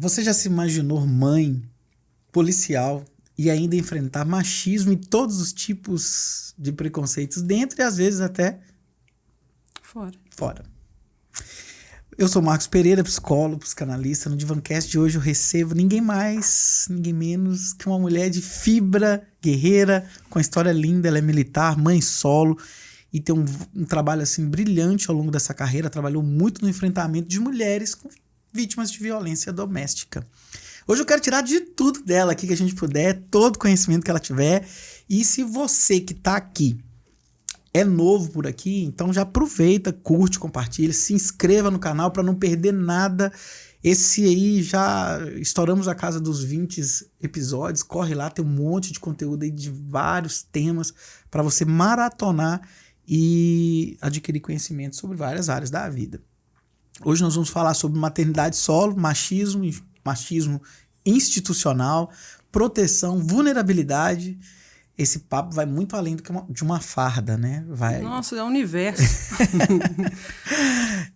Você já se imaginou mãe, policial e ainda enfrentar machismo e todos os tipos de preconceitos dentro e às vezes até fora? Eu sou Marcos Pereira, psicólogo, psicanalista. No Divancast de hoje eu recebo ninguém mais, ninguém menos que uma mulher de fibra, guerreira, com história linda. Ela é militar, mãe solo e tem um trabalho assim brilhante ao longo dessa carreira. Trabalhou muito no enfrentamento de mulheres com vítimas de violência doméstica. Hoje eu quero tirar de tudo dela aqui que a gente puder, todo o conhecimento que ela tiver. E se você que está aqui é novo por aqui, então já aproveita, curte, compartilha, se inscreva no canal para não perder nada. Esse aí já estouramos a casa dos 20 episódios, corre lá, tem um monte de conteúdo aí de vários temas para você maratonar e adquirir conhecimento sobre várias áreas da vida. Hoje nós vamos falar sobre maternidade solo, machismo institucional, proteção, vulnerabilidade. Esse papo vai muito além de uma farda, né? Nossa, é um universo.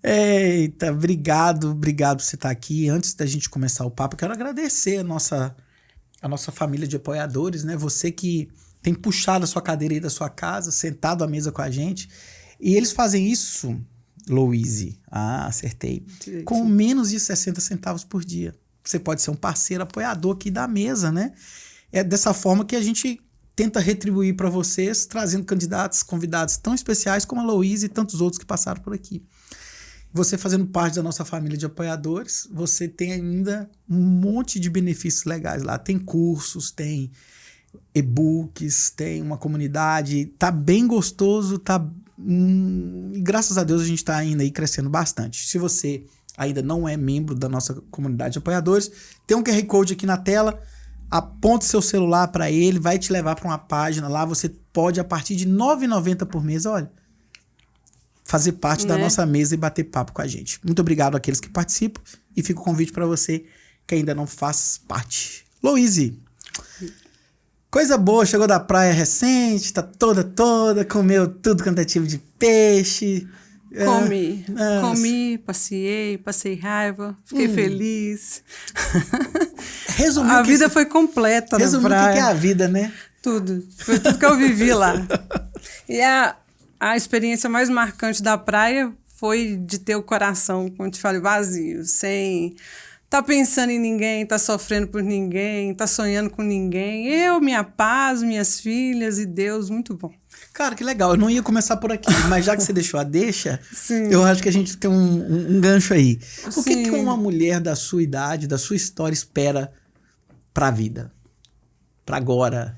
Eita, obrigado por você estar aqui. Antes da gente começar o papo, eu quero agradecer a nossa família de apoiadores, né? Você que tem puxado a sua cadeira aí da sua casa, sentado à mesa com a gente. E eles fazem isso, Louise, acertei, com menos de 60 centavos por dia. Você pode ser um parceiro apoiador aqui da mesa, né? É dessa forma que a gente tenta retribuir para vocês, trazendo convidados tão especiais como a Louise e tantos outros que passaram por aqui. Você fazendo parte da nossa família de apoiadores, você tem ainda um monte de benefícios legais lá. Tem cursos, tem e-books, tem uma comunidade, tá bem gostoso, e graças a Deus a gente tá ainda aí crescendo bastante. Se você ainda não é membro da nossa comunidade de apoiadores, tem um QR Code aqui na tela. Aponte seu celular para ele, vai te levar para uma página lá. Você pode, a partir de R$ 9,90 por mês, olha, fazer parte da nossa mesa e bater papo com a gente. Muito obrigado àqueles que participam e fica o convite para você que ainda não faz parte. Louise, coisa boa, chegou da praia recente, tá toda, comeu tudo quanto é tipo de peixe. Comi, passei raiva, fiquei feliz. Resumiu a vida foi completa na praia. O que é a vida, né? Tudo. Foi tudo que eu vivi lá. E a experiência mais marcante da praia foi de ter o coração, como eu te falei, vazio, sem tá pensando em ninguém, tá sofrendo por ninguém, tá sonhando com ninguém. Eu, minha paz, minhas filhas e Deus, muito bom. Cara, que legal. Eu não ia começar por aqui, mas já que você deixou a deixa, Sim. Eu acho que a gente tem um gancho aí. O Sim. que uma mulher da sua idade, da sua história, espera pra vida? Pra agora?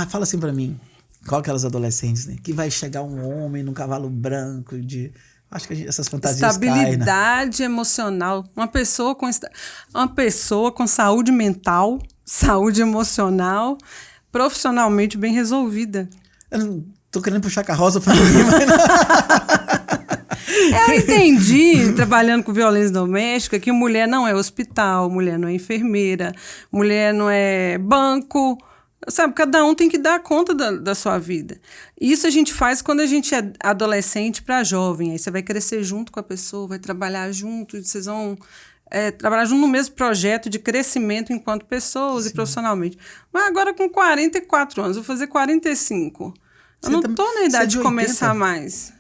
Fala assim pra mim. Qual aquelas adolescentes, né? Que vai chegar um homem num cavalo branco de... Acho que essas fantasias estabilidade emocional. Uma pessoa com saúde mental, saúde emocional, profissionalmente bem resolvida. Eu não tô querendo puxar carroça pra mim, mas... Eu entendi, trabalhando com violência doméstica, que mulher não é hospital, mulher não é enfermeira, mulher não é banco, sabe? Cada um tem que dar conta da sua vida. Isso a gente faz quando a gente é adolescente para jovem. Aí você vai crescer junto com a pessoa, vai trabalhar junto, vocês vão trabalhar junto no mesmo projeto de crescimento enquanto pessoas. Sim. E profissionalmente. Mas agora com 44 anos, vou fazer 45. Eu não tô na idade de começar mais.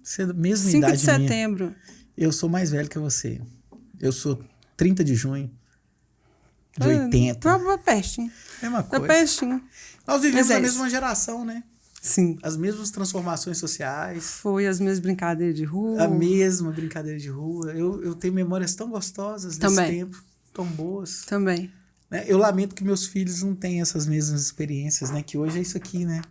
Você é da mesma 5 idade de setembro. Minha. Eu sou mais velho que você. Eu sou 30 de junho de 80. Uma peste. Mesma coisa. Pestinho. Nós vivemos a mesma geração, né? Sim. As mesmas transformações sociais. Foi as mesmas brincadeiras de rua. A mesma brincadeira de rua. Eu tenho memórias tão gostosas desse tempo. Tão boas. Também. Né? Eu lamento que meus filhos não tenham essas mesmas experiências, né? Que hoje é isso aqui, né?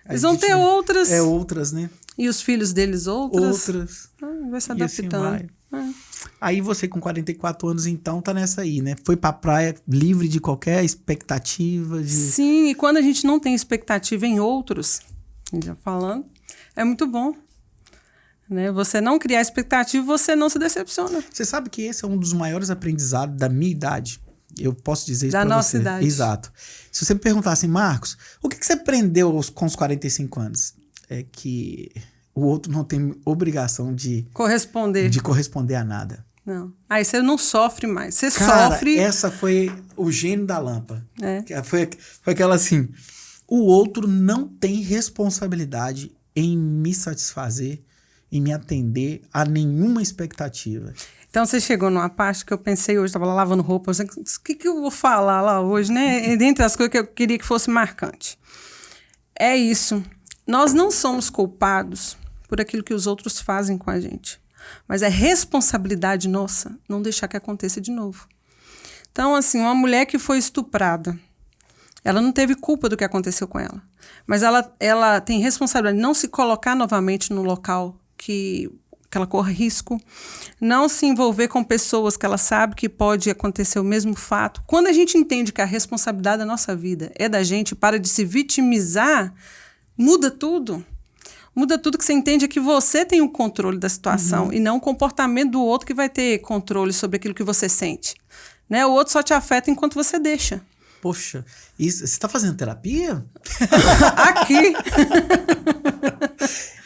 Eles vão ter outras. Outras, né? E os filhos deles outras. Vai se adaptando. Assim vai. Aí você com 44 anos, então, tá nessa aí, né? Foi pra praia livre de qualquer expectativa. Sim, e quando a gente não tem expectativa em outros, já falando, é muito bom. Né? Você não criar expectativa, você não se decepciona. Você sabe que esse é um dos maiores aprendizados da minha idade. Eu posso dizer isso pra você. Da nossa idade. Exato. Se você me perguntar assim, Marcos, o que você aprendeu com os 45 anos? É que o outro não tem obrigação de corresponder a nada. Não. Aí você não sofre mais. Você Cara, sofre. essa foi o gênio da lâmpada. É. Foi aquela assim, o outro não tem responsabilidade em me satisfazer, em me atender a nenhuma expectativa. Então você chegou numa parte que eu pensei hoje, estava lá lavando roupa, o que eu vou falar lá hoje, né? Dentre as coisas que eu queria que fosse marcante. É isso. Nós não somos culpados por aquilo que os outros fazem com a gente. Mas é responsabilidade nossa não deixar que aconteça de novo. Então, assim, uma mulher que foi estuprada, ela não teve culpa do que aconteceu com ela. Mas ela tem responsabilidade de não se colocar novamente no local que ela corra risco, não se envolver com pessoas que ela sabe que pode acontecer o mesmo fato. Quando a gente entende que a responsabilidade da nossa vida é da gente, para de se vitimizar, muda tudo. Muda tudo, que você entende é que você tem o controle da situação e não o comportamento do outro que vai ter controle sobre aquilo que você sente. Né? O outro só te afeta enquanto você deixa. Poxa, você está fazendo terapia? Aqui.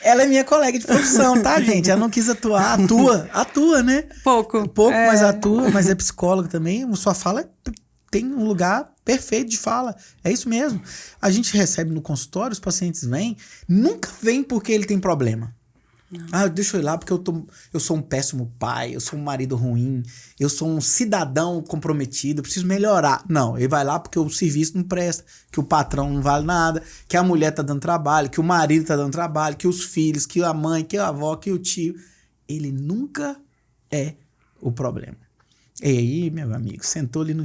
Ela é minha colega de profissão, tá, gente? Ela não quis atuar. Atua, né? Pouco. Mas atua, mas é psicóloga também. Sua fala tem um lugar perfeito de fala. É isso mesmo. A gente recebe no consultório, os pacientes nunca vêm porque ele tem problema. Não. Ah, deixa eu ir lá porque eu sou um péssimo pai, eu sou um marido ruim, eu sou um cidadão comprometido, eu preciso melhorar. Não, ele vai lá porque o serviço não presta, que o patrão não vale nada, que a mulher tá dando trabalho, que o marido tá dando trabalho, que os filhos, que a mãe, que a avó, que o tio. Ele nunca é o problema. E aí, meu amigo, sentou no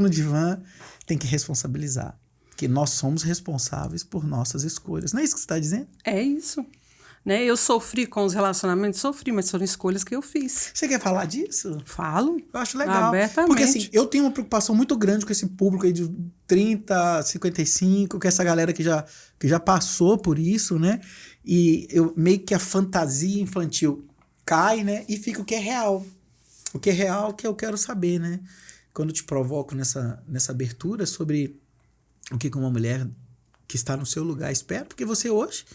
divã, tem que responsabilizar. Que nós somos responsáveis por nossas escolhas. Não é isso que você está dizendo? É isso. Né? Eu sofri com os relacionamentos, mas foram escolhas que eu fiz. Você quer falar disso? Falo. Eu acho legal. Abertamente. Porque assim, eu tenho uma preocupação muito grande com esse público aí de 30, 55, que é essa galera que já passou por isso, né? E eu meio que a fantasia infantil cai, né? E fica o que é real. O que é real que eu quero saber, né? Quando eu te provoco nessa abertura sobre o que uma mulher que está no seu lugar espera, porque você hoje...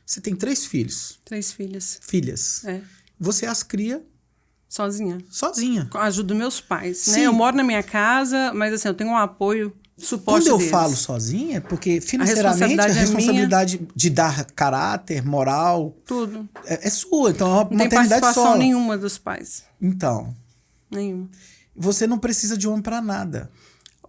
Você tem 3 filhos. 3 filhas. Filhas. É. Você as cria... Sozinha. Com a ajuda dos meus pais. Sim. Né? Eu moro na minha casa, mas assim, eu tenho um apoio, suporte deles. Quando eu deles. falo sozinha, porque financeiramente a responsabilidade de dar caráter, moral... Tudo. É sua. Então é uma não maternidade tem participação solo. nenhuma dos pais. Então. Nenhuma. Você não precisa de homem pra nada.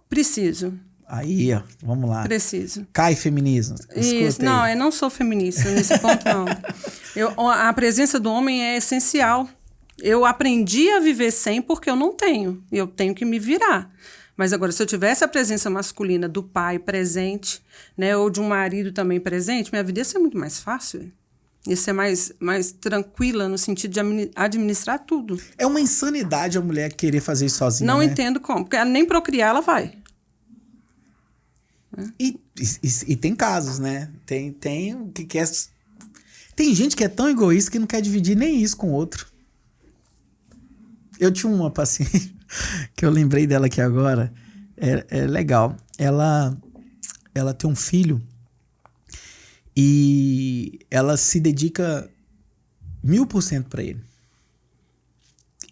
Preciso. Aí, ó, vamos lá. Preciso. Cai feminismo. Isso, não, eu não sou feminista nesse ponto, não. A presença do homem é essencial. Eu aprendi a viver sem porque eu não tenho. Eu tenho que me virar. Mas agora, se eu tivesse a presença masculina do pai presente, né, ou de um marido também presente, minha vida ia ser muito mais fácil. Ia ser mais tranquila no sentido de administrar tudo. É uma insanidade a mulher querer fazer isso sozinha, não né? entendo como. Porque nem procriar ela vai. E tem casos, né? Tem que quer... Tem gente que é tão egoísta que não quer dividir nem isso com o outro. Eu tinha uma paciente que eu lembrei dela aqui agora. É legal. Ela tem um filho e ela se dedica 1000% para ele.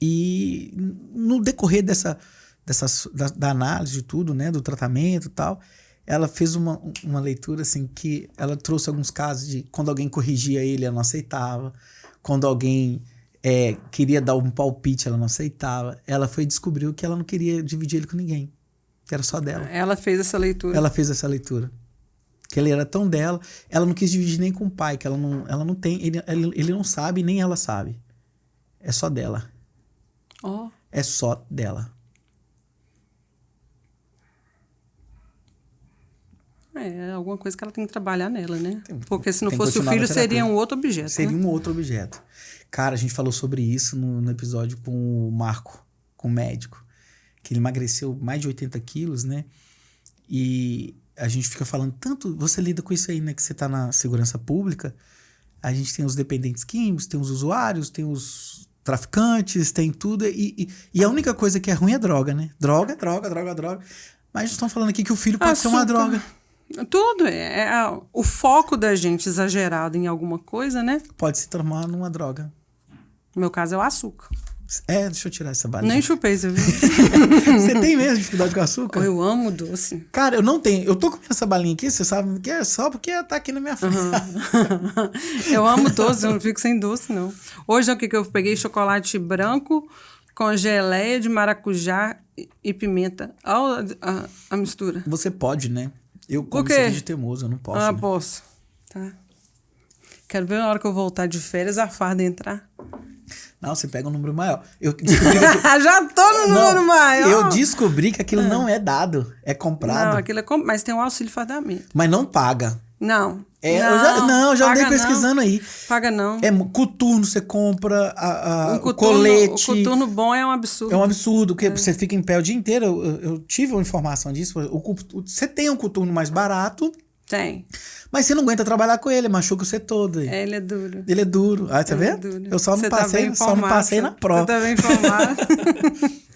E no decorrer da análise de tudo, né? Do tratamento e tal... Ela fez uma leitura assim que ela trouxe alguns casos de quando alguém corrigia ele, ela não aceitava. Quando alguém queria dar um palpite, ela não aceitava. Ela descobriu que ela não queria dividir ele com ninguém. Que era só dela. Ela fez essa leitura. Ela fez essa leitura. Que ele era tão dela. Ela não quis dividir nem com o pai, que ela não tem... Ele não sabe, nem ela sabe. É só dela. Oh. É só dela. É alguma coisa que ela tem que trabalhar nela, né? Porque se não fosse o continuar filho, seria um outro objeto. Seria né? um outro objeto. Cara, a gente falou sobre isso no episódio com o Marco, com o médico. Que ele emagreceu mais de 80 quilos, né? E a gente fica falando tanto... Você lida com isso aí, né? Que você tá na segurança pública. A gente tem os dependentes químicos, tem os usuários, tem os traficantes, tem tudo. E a única coisa que é ruim é droga, né? Droga. Mas a gente tá falando aqui que o filho pode ser uma droga. Tudo. O foco da gente exagerado em alguma coisa, né? Pode se transformar numa droga. No meu caso é o açúcar. Deixa eu tirar essa balinha. Nem chupei, você viu? Você tem mesmo dificuldade com açúcar? Eu amo doce. Cara, eu não tenho. Eu tô com essa balinha aqui, você sabe que é só porque tá aqui na minha frente. Eu amo doce, eu não fico sem doce, não. Hoje, o que eu peguei? Chocolate branco com geleia de maracujá e pimenta. Olha a mistura. Você pode, né? Eu Por como quê? isso aqui de teimoso, eu não posso. Ah, né? posso. Tá. Quero ver na hora que eu voltar de férias a farda entrar. Não, você pega um número maior. Eu descobri que Já tô no número maior. Eu descobri que aquilo não é dado, é comprado. Não, aquilo é mas tem um auxílio fardamento. Mas não paga. Não. Eu já andei pesquisando aí. Paga não. Coturno, você compra Um o colete. O coturno bom é um absurdo. É um absurdo, porque você fica em pé o dia inteiro. Eu tive uma informação disso. Você tem um coturno mais barato, Tem. mas você não aguenta trabalhar com ele, machuca você todo. Ele é duro. Ele é duro. Ah, tá Ele é vendo? duro. Eu só não Você passei, tá só não passei na prova. Você tá bem informado.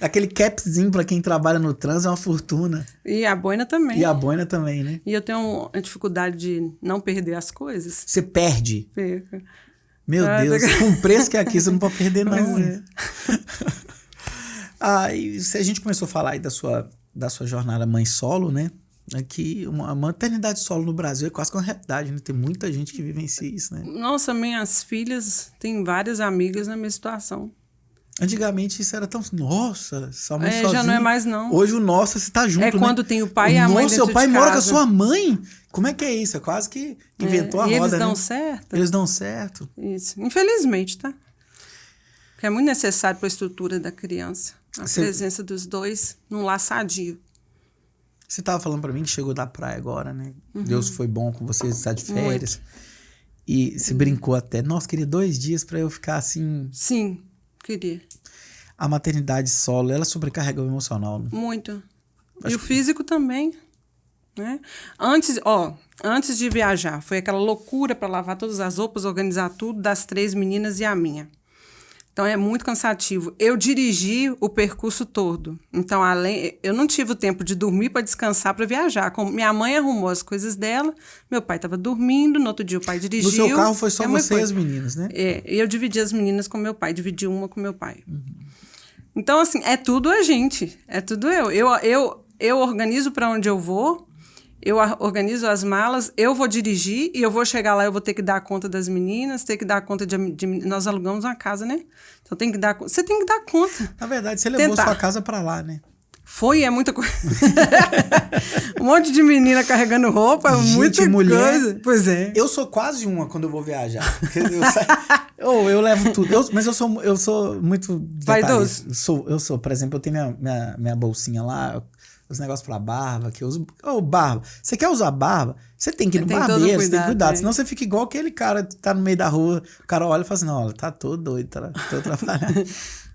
Aquele capzinho pra quem trabalha no trânsito é uma fortuna. E a boina também. E a boina também, né? E eu tenho a dificuldade de não perder as coisas. Você perde. Perca. Meu Deus, com o preço que é aqui, você não pode perder, não. Pois é. E se a gente começou a falar aí da sua jornada mãe solo, né? Aqui, a maternidade solo no Brasil é quase que uma realidade, né? Tem muita gente que vivencia isso, né? Nossa, minhas filhas têm várias amigas na minha situação. Antigamente isso era tão... Nossa, sua mãe sozinha. Já não é mais, não. Hoje o nossa, você tá junto, É quando né? tem o pai e a mãe Nossa, dentro seu pai de mora com a casa. sua mãe? Como é que é isso? É quase que inventou a roda, E eles dão né? certo? Eles dão certo. Isso. Infelizmente, tá? Porque é muito necessário para a estrutura da criança. A presença dos dois num lar sadio. Você tava falando pra mim que chegou da praia agora, né? Deus foi bom com você, está de férias. Muito. E se brincou até. Nossa, queria 2 dias pra eu ficar assim... Sim, queria. A maternidade solo, ela sobrecarrega o emocional, né? Muito. E o físico também, né? Antes de viajar, foi aquela loucura para lavar todas as roupas, organizar tudo das 3 meninas e a minha. Então, é muito cansativo. Eu dirigi o percurso todo. Então, eu não tive o tempo de dormir para descansar para viajar. Minha mãe arrumou as coisas dela, meu pai estava dormindo, no outro dia o pai dirigiu. No seu carro foi só você e as meninas, né? E eu dividi as meninas com meu pai, dividi uma com meu pai. Então, assim, é tudo a gente, é tudo eu. Eu organizo para onde eu vou, eu organizo as malas, eu vou dirigir e eu vou chegar lá, eu vou ter que dar conta das meninas, ter que dar conta de nós alugamos uma casa, né? Então tem que dar, você tem que dar conta. Na verdade, você levou sua casa para lá, né? É muita coisa. Um monte de menina carregando roupa, muita mulher. coisa. Pois é. Eu sou quase uma quando eu vou viajar. Eu levo tudo. Mas eu sou muito vaidoso. Eu sou, por exemplo, eu tenho minha bolsinha lá, os negócios pra barba, que eu uso. Barba. Você quer usar barba? Você tem que ir no barbeiro, você tem que cuidar. Senão você fica igual aquele cara que tá no meio da rua. O cara olha e fala assim: não, olha, tá todo doido, tô atrapalhando.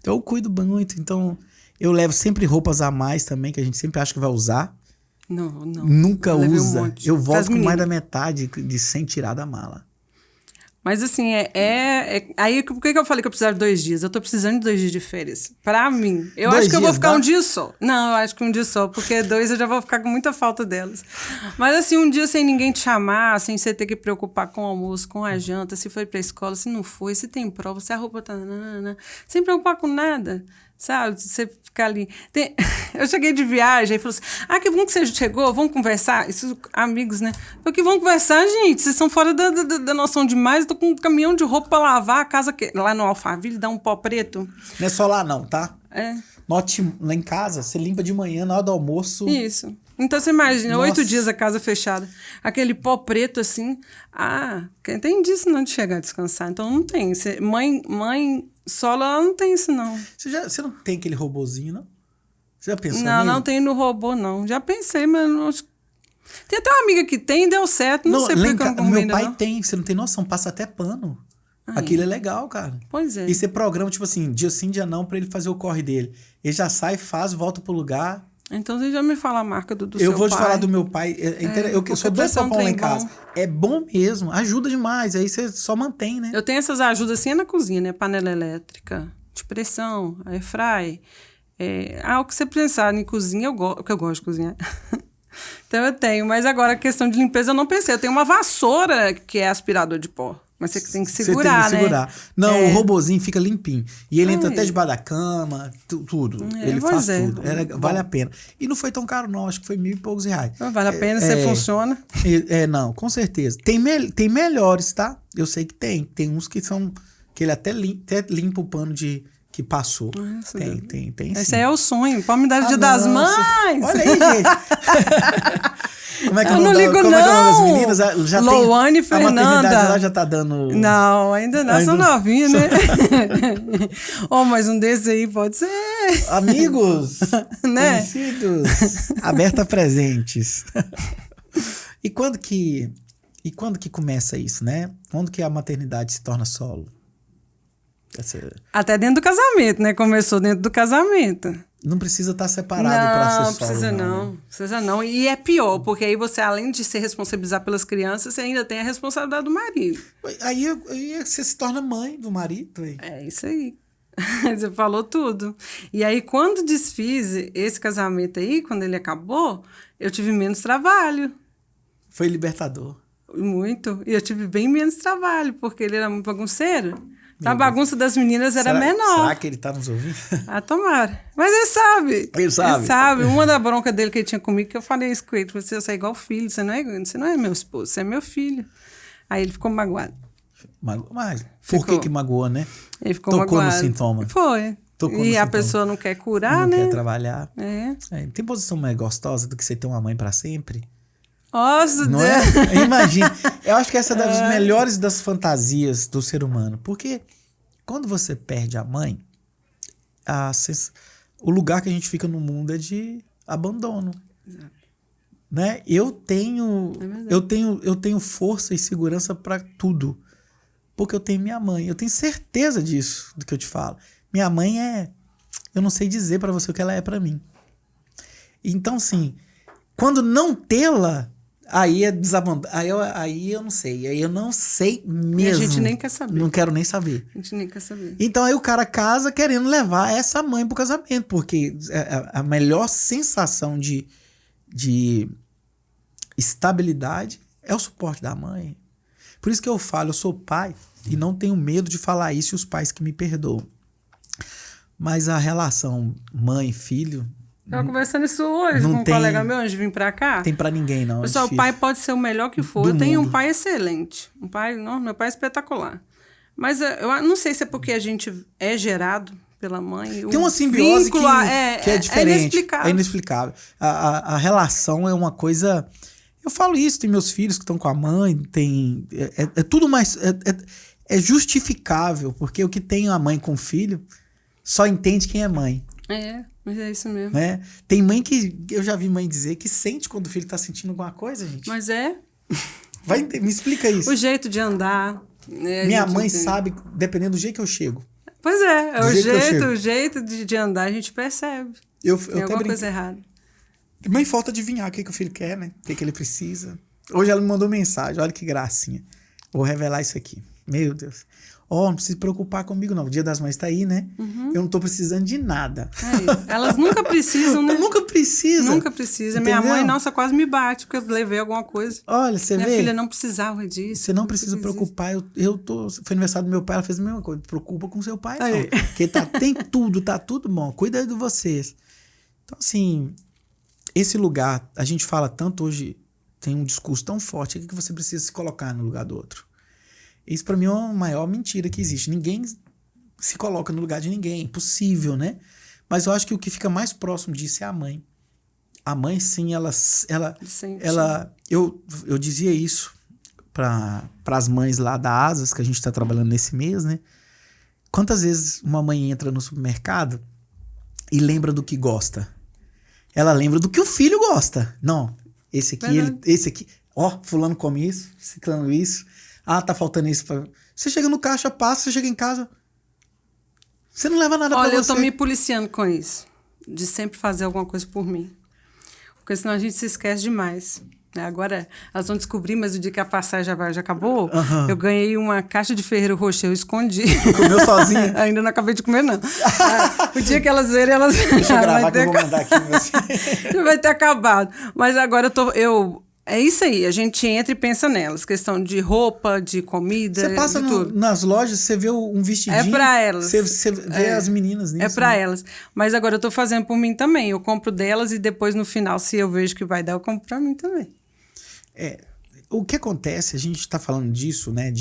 Então eu cuido muito. Então eu levo sempre roupas a mais também, que a gente sempre acha que vai usar. Não. Nunca usa. Eu volto com mais da meninas. metade de sem tirar da mala. Mas assim, aí por que eu falei que eu precisava de 2 dias? Eu tô precisando de 2 dias de férias. Pra mim. Eu 2 acho que eu vou dias, ficar dá? um dia só. Não, eu acho que um dia só, porque 2 eu já vou ficar com muita falta delas. Mas assim, um dia sem ninguém te chamar, sem você ter que preocupar com o almoço, com a janta, se foi pra escola, se não foi, se tem prova, se a roupa tá... sem preocupar com nada. Sabe? Você ficar ali. Eu cheguei de viagem e falei assim: que bom que você chegou, vamos conversar. Isso, amigos, né? Eu que vamos conversar, gente. Vocês são fora da noção demais. Eu tô com um caminhão de roupa pra lavar a casa lá no Alphaville, dá um pó preto. Não é só lá, não, tá? É. Note, lá em casa, você limpa de manhã, na hora do almoço. Isso. Então você imagina, Nossa. 8 dias a casa fechada. Aquele pó preto assim. Quem tem disso não de chegar a descansar. Então não tem. Mãe solo, ela não tem isso, não. Você não tem aquele robozinho, não? Você já pensou Não, nele? não tem no robô, não. Já pensei, mas não... Tem até uma amiga que tem e deu certo. Não sei porque eu não combino, meu pai não. tem, você não tem noção, passa até pano. Aquilo é legal, cara. Pois é. E você programa, tipo assim, dia sim, dia não, pra ele fazer o corre dele. Ele já sai, faz, volta pro lugar. Então você já me fala a marca do seu pai. Eu vou te falar do meu pai. Eu sou dois pão lá em casa. É bom mesmo, ajuda demais. Aí você só mantém, né? Eu tenho essas ajudas assim na cozinha, né? Panela elétrica, de pressão, airfry. O que você pensar em cozinha, porque eu gosto de cozinhar. Então eu tenho. Mas agora a questão de limpeza eu não pensei. Eu tenho uma vassoura que é aspirador de pó. Mas você tem que Você segurar, tem que segurar. né? Não, o robozinho fica limpinho. E ele entra até debaixo da cama, tudo. Ele pois faz é. tudo. Vale a pena. E não foi tão caro, não. Acho que foi R$1.000 e poucos. Não vale a pena, você funciona. Não, com certeza. Tem melhores, tá? Eu sei que tem. Tem uns que são... Que ele até limpa o pano que passou. Nossa, tem esse sim. aí é o sonho. Pode me dar o Dia das Mães. Olha aí, gente. Como é que Eu não ligo, como é que é o nome das não. meninas? Já Louane e tem, a maternidade Fernanda. lá já tá dando... Não, ainda não. Sou novinha, né? Mas um desses aí pode ser. Amigos, Né? conhecidos, aberta a presentes. E quando que começa isso, né? Quando que a maternidade se torna solo? Até dentro do casamento, né? Começou dentro do casamento. Não precisa estar separado para ser solo. Não precisa não. E é pior, porque aí você, além de se responsabilizar pelas crianças, você ainda tem a responsabilidade do marido. Aí você se torna mãe do marido. Aí. É isso aí. Você falou tudo. E aí, quando desfiz esse casamento aí, quando ele acabou, eu tive menos trabalho. Foi libertador. Muito. E eu tive bem menos trabalho, porque ele era muito bagunceiro. Então, a bagunça das meninas era menor. Será que ele tá nos ouvindo? Ah, tomara. Mas ele sabe. Ele sabe. Ele sabe. Uma da bronca dele que ele tinha comigo, que eu falei isso com ele. Você é igual filho, você não é meu esposo, você é meu filho. Aí ele ficou magoado. Mas por que magoou, né? Ele ficou Tocou magoado. no sintoma. Foi. Tocou e no a sintoma. pessoa não quer curar, não né? quer trabalhar. É. Tem posição mais gostosa do que você ter uma mãe para sempre? Nossa, Não Deus. é? Imagina. Eu acho que essa é uma das melhores das fantasias do ser humano. Porque quando você perde a mãe, o lugar que a gente fica no mundo é de abandono. Exato. Né? Eu tenho força e segurança para tudo. Porque eu tenho minha mãe. Eu tenho certeza disso, do que eu te falo. Minha mãe eu não sei dizer para você o que ela é para mim. Então, assim, quando não tê-la, aí é desabandono. Aí eu não sei. Aí eu não sei mesmo. E a gente nem quer saber. Não quero nem saber. A gente nem quer saber. Então aí o cara casa querendo levar essa mãe pro casamento. Porque a melhor sensação de estabilidade é o suporte da mãe. Por isso que eu falo, eu sou pai e não tenho medo de falar isso e os pais que me perdoam. Mas a relação mãe-filho... Tava conversando isso hoje com um colega meu antes de vir pra cá. Tem pra ninguém, não. Pessoal, o pai pode ser o melhor que for. Eu tenho um pai excelente. Meu pai é espetacular. Mas eu não sei se é porque a gente é gerado pela mãe. Tem uma simbiose que é diferente. É inexplicável. A relação é uma coisa... Eu falo isso, tem meus filhos que estão com a mãe, é tudo mais... É justificável, porque o que tem a mãe com o filho só entende quem é mãe. Mas é isso mesmo. Né? Tem mãe que... Eu já vi mãe dizer que sente quando o filho tá sentindo alguma coisa, gente. Mas me explica isso. O jeito de andar. Né, Minha mãe sabe, dependendo do jeito que eu chego. Pois é o jeito de andar a gente percebe. Tem alguma coisa errada. Mãe falta adivinhar o que o filho quer, né? O que ele precisa. Hoje ela me mandou mensagem, olha que gracinha. Vou revelar isso aqui. Meu Deus. Não precisa se preocupar comigo, não. O Dia das Mães tá aí, né? Uhum. Eu não tô precisando de nada. Elas nunca precisam, né? Nunca precisa. Nunca precisa. Minha mãe, nossa, quase me bate porque eu levei alguma coisa. Olha, você vê. Minha filha não precisava disso. Você não precisa preocupar. Foi aniversário do meu pai, ela fez a mesma coisa. Preocupa com seu pai, não. Porque tem tudo, tá tudo bom. Cuida de vocês. Então, assim, esse lugar, a gente fala tanto hoje, tem um discurso tão forte que você precisa se colocar no lugar do outro. Isso pra mim é a maior mentira que existe. Ninguém se coloca no lugar de ninguém. É impossível, né? Mas eu acho que o que fica mais próximo disso é a mãe. A mãe, sim, eu dizia isso para as mães lá da Asas, que a gente tá trabalhando nesse mês, né? Quantas vezes uma mãe entra no supermercado e lembra do que gosta? Ela lembra do que o filho gosta. Não, esse aqui, fulano come isso, ciclano isso. Tá faltando isso. Você chega no caixa, passa, você chega em casa, você não leva nada pra você. Olha, eu tô me policiando com isso, de sempre fazer alguma coisa por mim. Porque senão a gente se esquece demais. Agora, elas vão descobrir, mas o dia que a passagem já acabou, eu ganhei uma caixa de Ferrero Rocher, eu escondi. Comeu sozinha? Ainda não acabei de comer, não. O dia que elas verem, elas... Deixa eu gravar que eu vou mandar aqui. Vai ter acabado. Mas agora É isso aí, a gente entra e pensa nelas. Questão de roupa, de comida, Você passa de tudo. nas lojas, você vê um vestidinho. É pra elas. Você vê as meninas nisso. É pra né? elas. Mas agora eu tô fazendo por mim também. Eu compro delas e depois no final, se eu vejo que vai dar, eu compro pra mim também. O que acontece, a gente tá falando disso, né?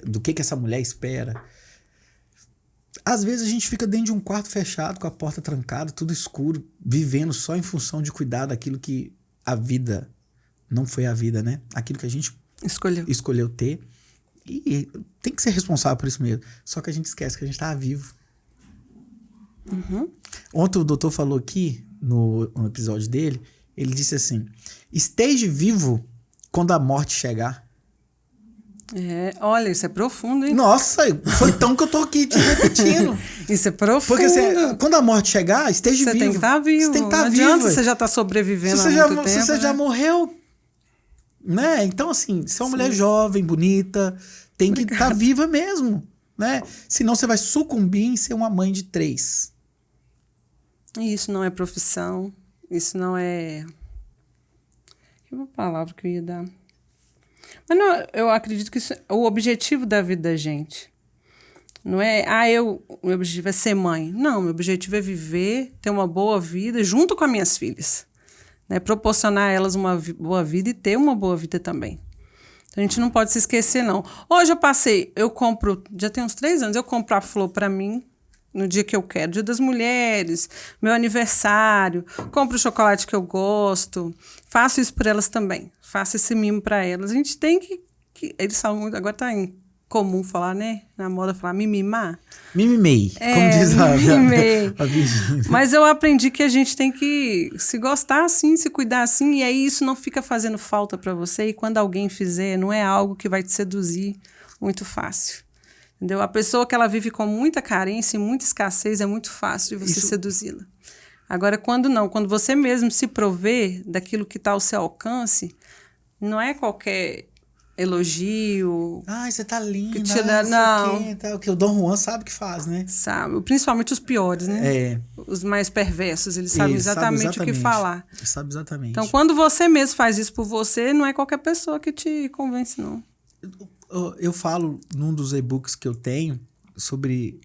Do que essa mulher espera. Às vezes a gente fica dentro de um quarto fechado, com a porta trancada, tudo escuro, vivendo só em função de cuidar daquilo que a vida não foi a vida, né? Aquilo que a gente escolheu ter. E tem que ser responsável por isso mesmo. Só que a gente esquece que a gente tá vivo. Uhum. Ontem o doutor falou aqui, no episódio dele, ele disse assim: esteja vivo quando a morte chegar. Olha, isso é profundo, hein? Nossa, foi tão que eu tô aqui te repetindo. Isso é profundo. Porque assim, quando a morte chegar, esteja vivo. Você tem que estar vivo. Você tem que estar não vivo. adianta você já estar sobrevivendo há muito tempo. Se você né? já morreu, né? Então, assim, você é uma mulher jovem, bonita, tem que estar viva mesmo, né? Senão você vai sucumbir em ser uma mãe de 3. Isso não é profissão. Isso não é... Que uma palavra que eu ia dar... Mas não, eu acredito que isso é o objetivo da vida da gente. Não é, meu objetivo é ser mãe. Não, meu objetivo é viver, ter uma boa vida junto com as minhas filhas. Né? Proporcionar a elas uma boa vida e ter uma boa vida também. Então, a gente não pode se esquecer, não. Hoje eu compro, já tem uns 3 anos, eu compro a flor para mim, no dia que eu quero, Dia das Mulheres, meu aniversário, compro o chocolate que eu gosto, faço isso por elas também, faço esse mimo para elas. A gente tem que eles falam muito, agora tá em comum falar, né, na moda falar mimimar. Mimimei, como diz a Virgínia. Mas eu aprendi que a gente tem que se gostar assim, se cuidar assim, e aí isso não fica fazendo falta para você, e quando alguém fizer, não é algo que vai te seduzir muito fácil. Entendeu? A pessoa que ela vive com muita carência e muita escassez, é muito fácil de você seduzi-la. Agora, quando você mesmo se prover daquilo que está ao seu alcance, não é qualquer elogio. Ai, você tá linda. Não. Que o Dom Juan sabe o que faz, né? Sabe, principalmente os piores, né? Os mais perversos, eles sabem exatamente o que falar. Ele sabe exatamente. Então, quando você mesmo faz isso por você, não é qualquer pessoa que te convence, não. Eu falo num dos e-books que eu tenho sobre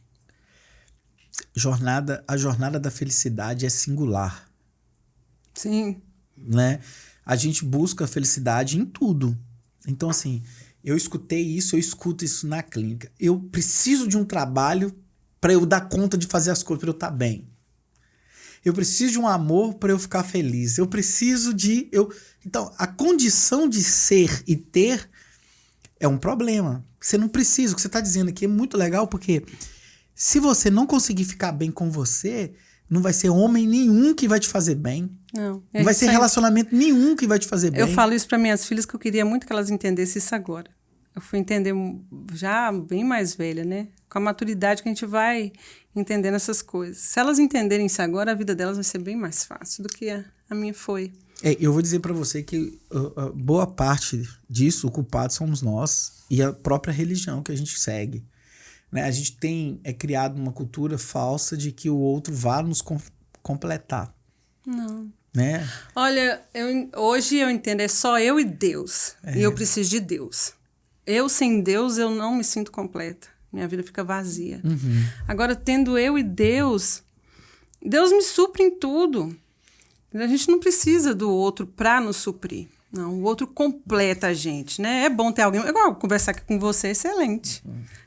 a jornada da felicidade é singular. Sim. Né? A gente busca a felicidade em tudo. Então, assim, eu escuto isso na clínica. Eu preciso de um trabalho para eu dar conta de fazer as coisas, para eu estar bem. Eu preciso de um amor para eu ficar feliz. Eu preciso de... Então, a condição de ser e ter é um problema. Você não precisa. O que você está dizendo aqui é muito legal, porque se você não conseguir ficar bem com você, não vai ser homem nenhum que vai te fazer bem. Não vai ser relacionamento nenhum que vai te fazer bem. Eu falo isso para minhas filhas, que eu queria muito que elas entendessem isso agora. Eu fui entender já bem mais velha, né? Com a maturidade que a gente vai entendendo essas coisas. Se elas entenderem isso agora, a vida delas vai ser bem mais fácil do que a minha foi. Eu vou dizer para você que boa parte disso, o culpado somos nós e a própria religião que a gente segue. Né? A gente tem criado uma cultura falsa de que o outro vá nos completar. Não. Né? Olha, hoje eu entendo, é só eu e Deus. E eu preciso de Deus. Eu sem Deus, eu não me sinto completa. Minha vida fica vazia. Uhum. Agora, tendo eu e Deus, Deus me supre em tudo. A gente não precisa do outro para nos suprir. Não, o outro completa a gente, né? É bom ter alguém... Igual conversar aqui com você é excelente.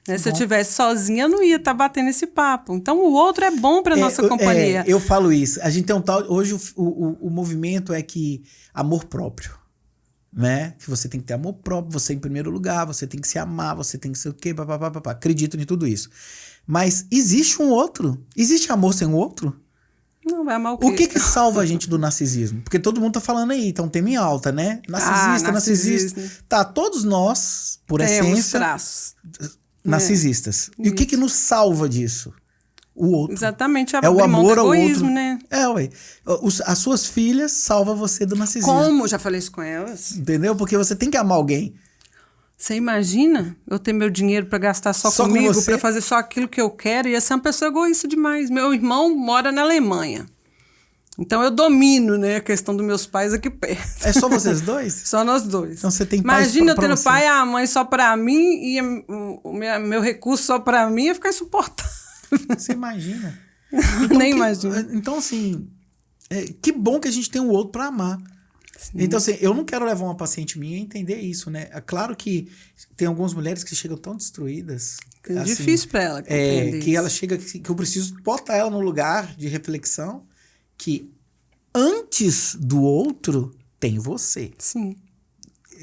Né? Se eu estivesse sozinha, eu não ia estar batendo esse papo. Então, o outro é bom para nossa companhia. Eu falo isso. A gente tem um tal... Hoje, o movimento é que amor próprio. Né? Que você tem que ter amor próprio, você em primeiro lugar, você tem que se amar, você tem que ser o quê? Papapá. Acredito em tudo isso. Mas existe um outro? Existe amor sem o outro? Não, vai amar o quê? O que salva a gente do narcisismo? Porque todo mundo tá falando aí, tá um tema em alta, né? Narcisista. Tá, todos nós, por essência, narcisistas. E o que nos salva disso? O outro. Exatamente, é o amor ao egoísmo, outro. Né? As suas filhas salvam você do narcisismo. Como? Já falei isso com elas. Entendeu? Porque você tem que amar alguém. Você imagina eu ter meu dinheiro para gastar só comigo, para fazer só aquilo que eu quero? Ia ser uma pessoa egoísta demais. Meu irmão mora na Alemanha. Então eu domino, né, a questão dos meus pais aqui perto. É só vocês dois? Só nós dois. Então você tem pais Imagina eu pra tendo você. pai e a mãe só pra mim e meu recurso só pra mim, ia ficar insuportável. Você imagina. Nem imagino. Então, assim, que bom que a gente tem um outro pra amar. Sim. Então, assim, eu não quero levar uma paciente minha a entender isso, né? É claro que tem algumas mulheres que chegam tão destruídas. É assim, difícil pra ela compreender que ela chega, que eu preciso botar ela no lugar de reflexão que antes do outro tem você. Sim.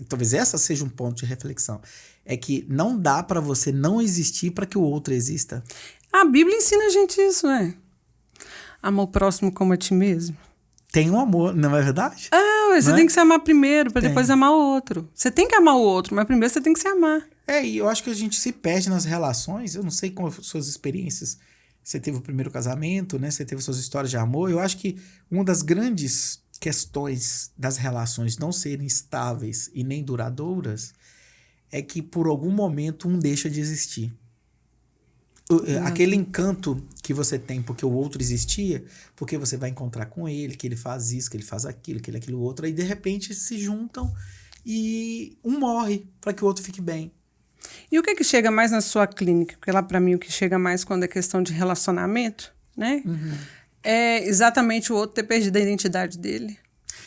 Talvez essa seja um ponto de reflexão. É que não dá pra você não existir pra que o outro exista. A Bíblia ensina a gente isso, né? Amar o próximo como a ti mesmo. Tem um amor, não é verdade? Você tem que se amar primeiro, para depois amar o outro. Você tem que amar o outro, mas primeiro você tem que se amar. E eu acho que a gente se perde nas relações. Eu não sei como suas experiências. Você teve o primeiro casamento, né? Você teve suas histórias de amor. Eu acho que uma das grandes questões das relações não serem estáveis e nem duradouras é que por algum momento um deixa de existir. Aquele encanto que você tem porque o outro existia, porque você vai encontrar com ele, que ele faz isso, que ele faz aquilo, que ele aquilo outro, aí de repente se juntam e um morre para que o outro fique bem. E o que chega mais na sua clínica? Porque lá para mim o que chega mais quando é questão de relacionamento, né? Uhum. É exatamente o outro ter perdido a identidade dele.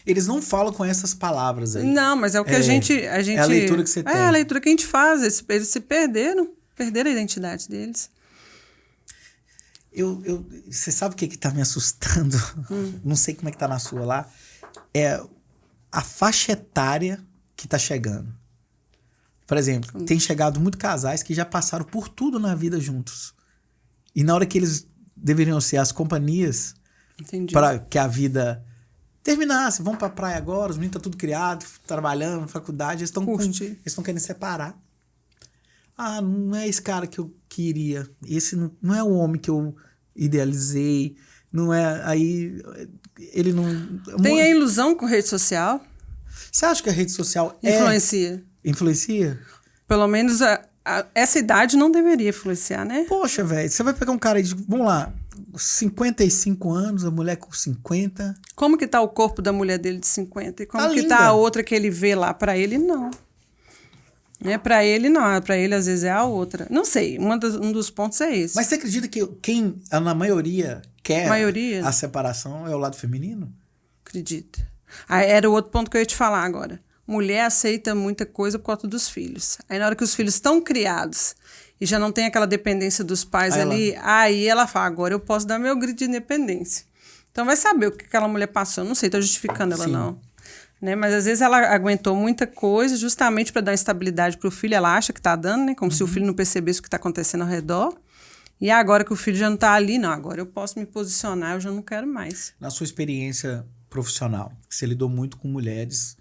Eles não falam com essas palavras aí. Não, mas é o que a gente... É a leitura que você tem. É a leitura que a gente faz. Eles se perderam a identidade deles. Você sabe o que tá me assustando? Não sei como é que tá na sua lá. É a faixa etária que tá chegando. Por exemplo, tem chegado muitos casais que já passaram por tudo na vida juntos. E na hora que eles deveriam ser as companhias para que a vida terminasse, vão pra praia agora, os meninos estão tudo criado, trabalhando, faculdade, eles estão querendo separar. Não é esse cara que eu queria. Esse não é o homem que eu idealizei. Não é. Aí ele não. Tem a ilusão com rede social. Você acha que a rede social influencia? Pelo menos essa idade não deveria influenciar, né? Poxa, velho, você vai pegar um cara de, vamos lá, 55 anos, a mulher com 50. Como que tá o corpo da mulher dele de 50? E como tá que linda. Tá a outra que ele vê lá? Pra ele, não. Pra ele, não. Pra ele, às vezes, é a outra. Não sei, um dos pontos é esse. Mas você acredita que quem, na maioria, quer a separação é o lado feminino? Acredito. Era o outro ponto que eu ia te falar agora. Mulher aceita muita coisa por conta dos filhos. Aí na hora que os filhos estão criados e já não tem aquela dependência dos pais aí ela fala, agora eu posso dar meu grito de independência. Então vai saber o que aquela mulher passou. Eu não sei, tô justificando ela, não. Né? Mas às vezes ela aguentou muita coisa justamente para dar estabilidade pro filho. Ela acha que tá dando, né? Como se o filho não percebesse o que tá acontecendo ao redor. E agora que o filho já não tá ali, não, agora eu posso me posicionar, eu já não quero mais. Na sua experiência profissional, você lidou muito com mulheres...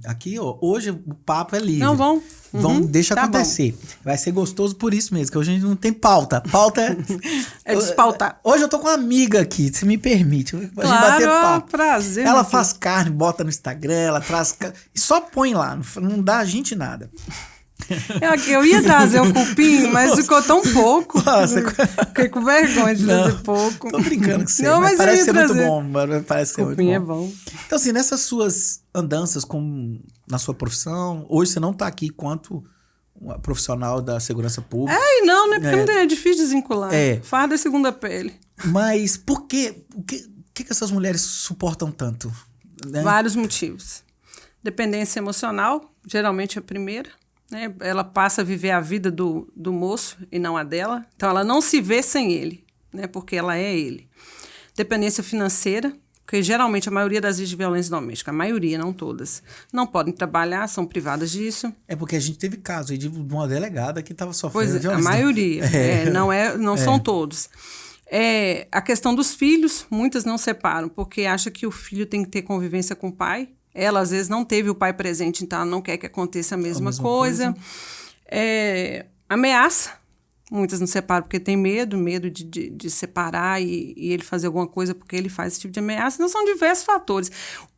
Aqui, ó, hoje o papo é livre. Não, deixa acontecer. Bom. Vai ser gostoso por isso mesmo, que hoje a gente não tem pauta. Pauta é despautar. Hoje eu tô com uma amiga aqui, se me permite. A gente bater papo. Prazer. Ela faz carne, bota no Instagram, ela traz... E só põe lá, não dá a gente nada. Eu ia trazer o cupim, mas ficou tão pouco. Fiquei com vergonha de fazer pouco. Tô brincando com você, mas parece ser muito bom. Parece ser muito bom. Cupim é bom. Então, assim, nessas suas andanças na sua profissão, hoje você não tá aqui quanto uma profissional da segurança pública. Não, né? Porque é difícil desvincular. Farda é segunda pele. Mas por quê? O que essas mulheres suportam tanto? Né? Vários motivos. Dependência emocional, geralmente é a primeira. Né? Ela passa a viver a vida do moço e não a dela. Então, ela não se vê sem ele, né? Porque ela é ele. Dependência financeira, porque geralmente a maioria das vezes de violência doméstica, a maioria, não todas, não podem trabalhar, são privadas disso. É porque a gente teve caso aí de uma delegada que estava sofrendo violência. A maioria, não são todos. A questão dos filhos, muitas não separam, porque acha que o filho tem que ter convivência com o pai. Ela, às vezes, não teve o pai presente, então ela não quer que aconteça a mesma coisa. Ameaça. Muitas não separam porque tem medo de separar e ele fazer alguma coisa porque ele faz esse tipo de ameaça. Não são diversos fatores.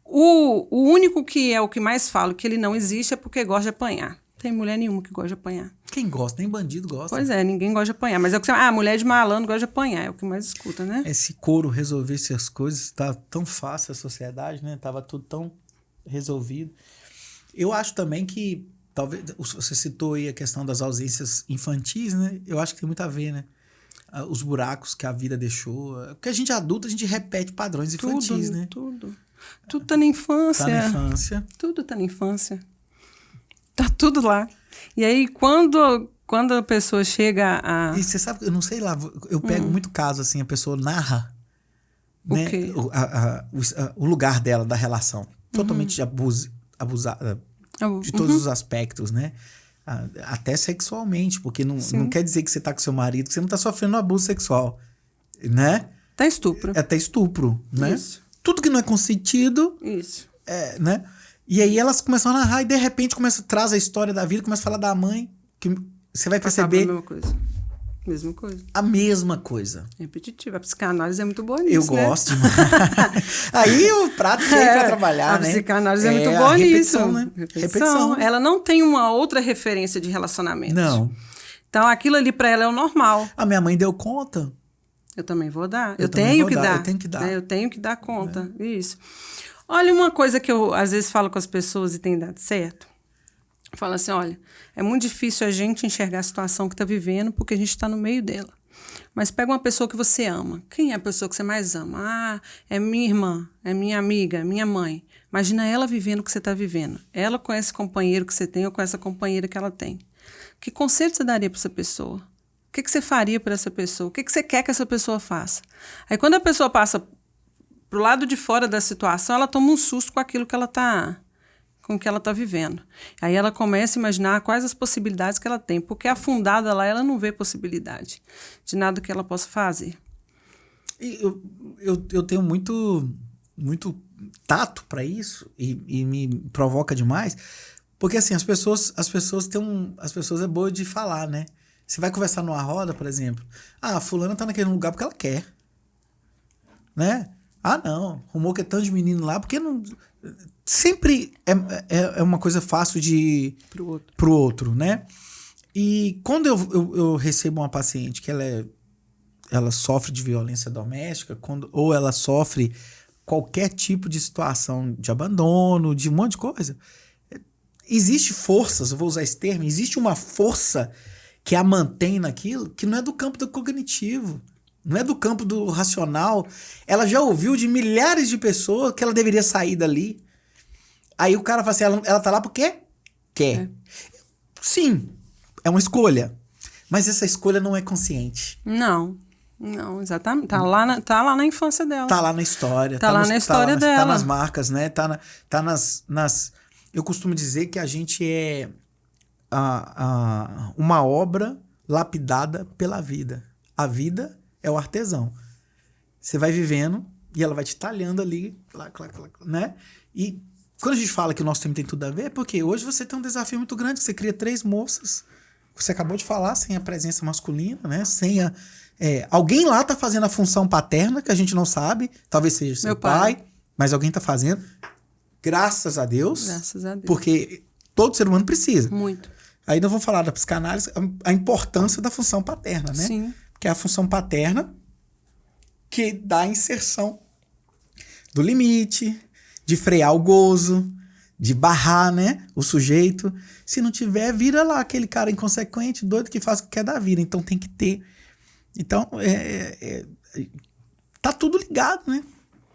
O único que é o que mais falo que ele não existe é porque gosta de apanhar. Tem mulher nenhuma que gosta de apanhar. Quem gosta? Nem bandido gosta. Pois é, ninguém gosta de apanhar. Mas é o que você... mulher de malandro gosta de apanhar. É o que mais escuta, né? Esse couro resolvesse as coisas, tá tão fácil a sociedade, né? Tava tudo tão resolvido. Eu acho também que, talvez, você citou aí a questão das ausências infantis, né? Eu acho que tem muito a ver, né? Os buracos que a vida deixou. Porque a gente é adulto, a gente repete padrões infantis, né? Tudo tá na infância. Tá na infância. Tudo tá na infância. Tá tudo lá. E aí, quando a pessoa chega a... E você sabe, eu não sei lá, eu pego muito caso, assim, a pessoa narra, né, quê? O lugar dela, da relação. Totalmente abusada de todos os aspectos, né? Até sexualmente, porque não quer dizer que você tá com seu marido, que você não tá sofrendo abuso sexual, né? Até estupro. Até estupro, né? Isso. Tudo que não é consentido, Isso. né? E aí elas começam a narrar e de repente traz a história da vida, começa a falar da mãe, que você vai perceber Mesma coisa. a mesma coisa. Repetitiva. A psicanálise é muito boa nisso, Eu gosto demais. Aí o prato cheio pra trabalhar, né? A psicanálise é muito boa nisso. Repetição, né? Repetição. Ela não tem uma outra referência de relacionamento. Não. Então, aquilo ali pra ela é o normal. A minha mãe deu conta. Eu também vou dar. Eu Eu tenho que dar. Eu tenho que dar. Eu tenho que dar conta. Isso. Olha, uma coisa que eu, às vezes, falo com as pessoas e tem dado certo. Fala assim, olha, é muito difícil a gente enxergar a situação que está vivendo porque a gente está no meio dela. Mas pega uma pessoa que você ama. Quem é a pessoa que você mais ama? Ah, é minha irmã, é minha amiga, é minha mãe. Imagina ela vivendo o que você está vivendo. Ela com esse companheiro que você tem ou com essa companheira que ela tem. Que conselho você daria para essa pessoa? O que você faria para essa pessoa? O que você quer que essa pessoa faça? Aí quando a pessoa passa pro lado de fora da situação, ela toma um susto com aquilo que ela está... com o que ela está vivendo. Aí ela começa a imaginar quais as possibilidades que ela tem, porque afundada lá, ela não vê possibilidade de nada que ela possa fazer. E eu tenho muito tato para isso e me provoca demais, porque assim, as pessoas é boa de falar, né? Você vai conversar numa roda, por exemplo, fulana tá naquele lugar porque ela quer, né? Não, arrumou que é tanto de menino lá, porque não... Sempre é uma coisa fácil de... Pro outro, né? E quando eu recebo uma paciente que ela sofre de violência doméstica, ou ela sofre qualquer tipo de situação de abandono, de um monte de coisa, existe forças, eu vou usar esse termo, existe uma força que a mantém naquilo, que não é do campo do cognitivo, não é do campo do racional. Ela já ouviu de milhares de pessoas que ela deveria sair dali. Aí o cara fala assim, ela tá lá porque quer. Sim, é uma escolha. Mas essa escolha não é consciente. Não, exatamente. Tá lá na infância dela. Tá lá na história. Tá lá na história dela. Tá nas marcas, né? Tá nas... Eu costumo dizer que a gente é uma obra lapidada pela vida. A vida é o artesão. Você vai vivendo e ela vai te talhando ali, né? E quando a gente fala que o nosso tempo tem tudo a ver, é porque hoje você tem um desafio muito grande, você cria 3 moças, você acabou de falar, sem a presença masculina, né? Sem alguém lá tá fazendo a função paterna, que a gente não sabe, talvez seja seu pai, mas alguém tá fazendo. Graças a Deus. Graças a Deus. Porque todo ser humano precisa. Muito. Aí nós vamos falar da psicanálise, a importância da função paterna, né? Sim. Que é a função paterna que dá a inserção do limite, de frear o gozo, de barrar, né, o sujeito. Se não tiver, vira lá aquele cara inconsequente, doido, que faz o que quer da vida. Então tem que ter. Então, tá tudo ligado, né?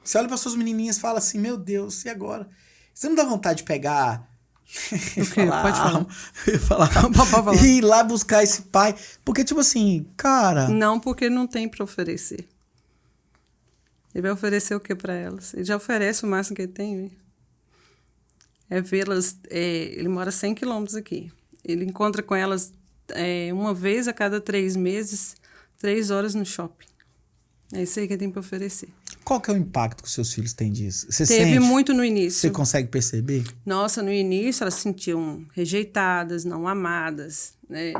Você olha para suas menininhas e fala assim, meu Deus, e agora? Você não dá vontade de pegar... O quê? Pode falar. Pode falar. E ir lá buscar esse pai. Porque, tipo assim, cara... Não, porque não tem para oferecer. Ele vai oferecer o que para elas? Ele já oferece o máximo que ele tem. Viu? É vê-las... ele mora 100 quilômetros aqui. Ele encontra com elas uma vez a cada 3 meses, 3 horas no shopping. É isso aí que ele tem para oferecer. Qual que é o impacto que os seus filhos têm disso? Você Teve sente? muito no início. Você consegue perceber? Nossa, no início elas se sentiam rejeitadas, não amadas, né?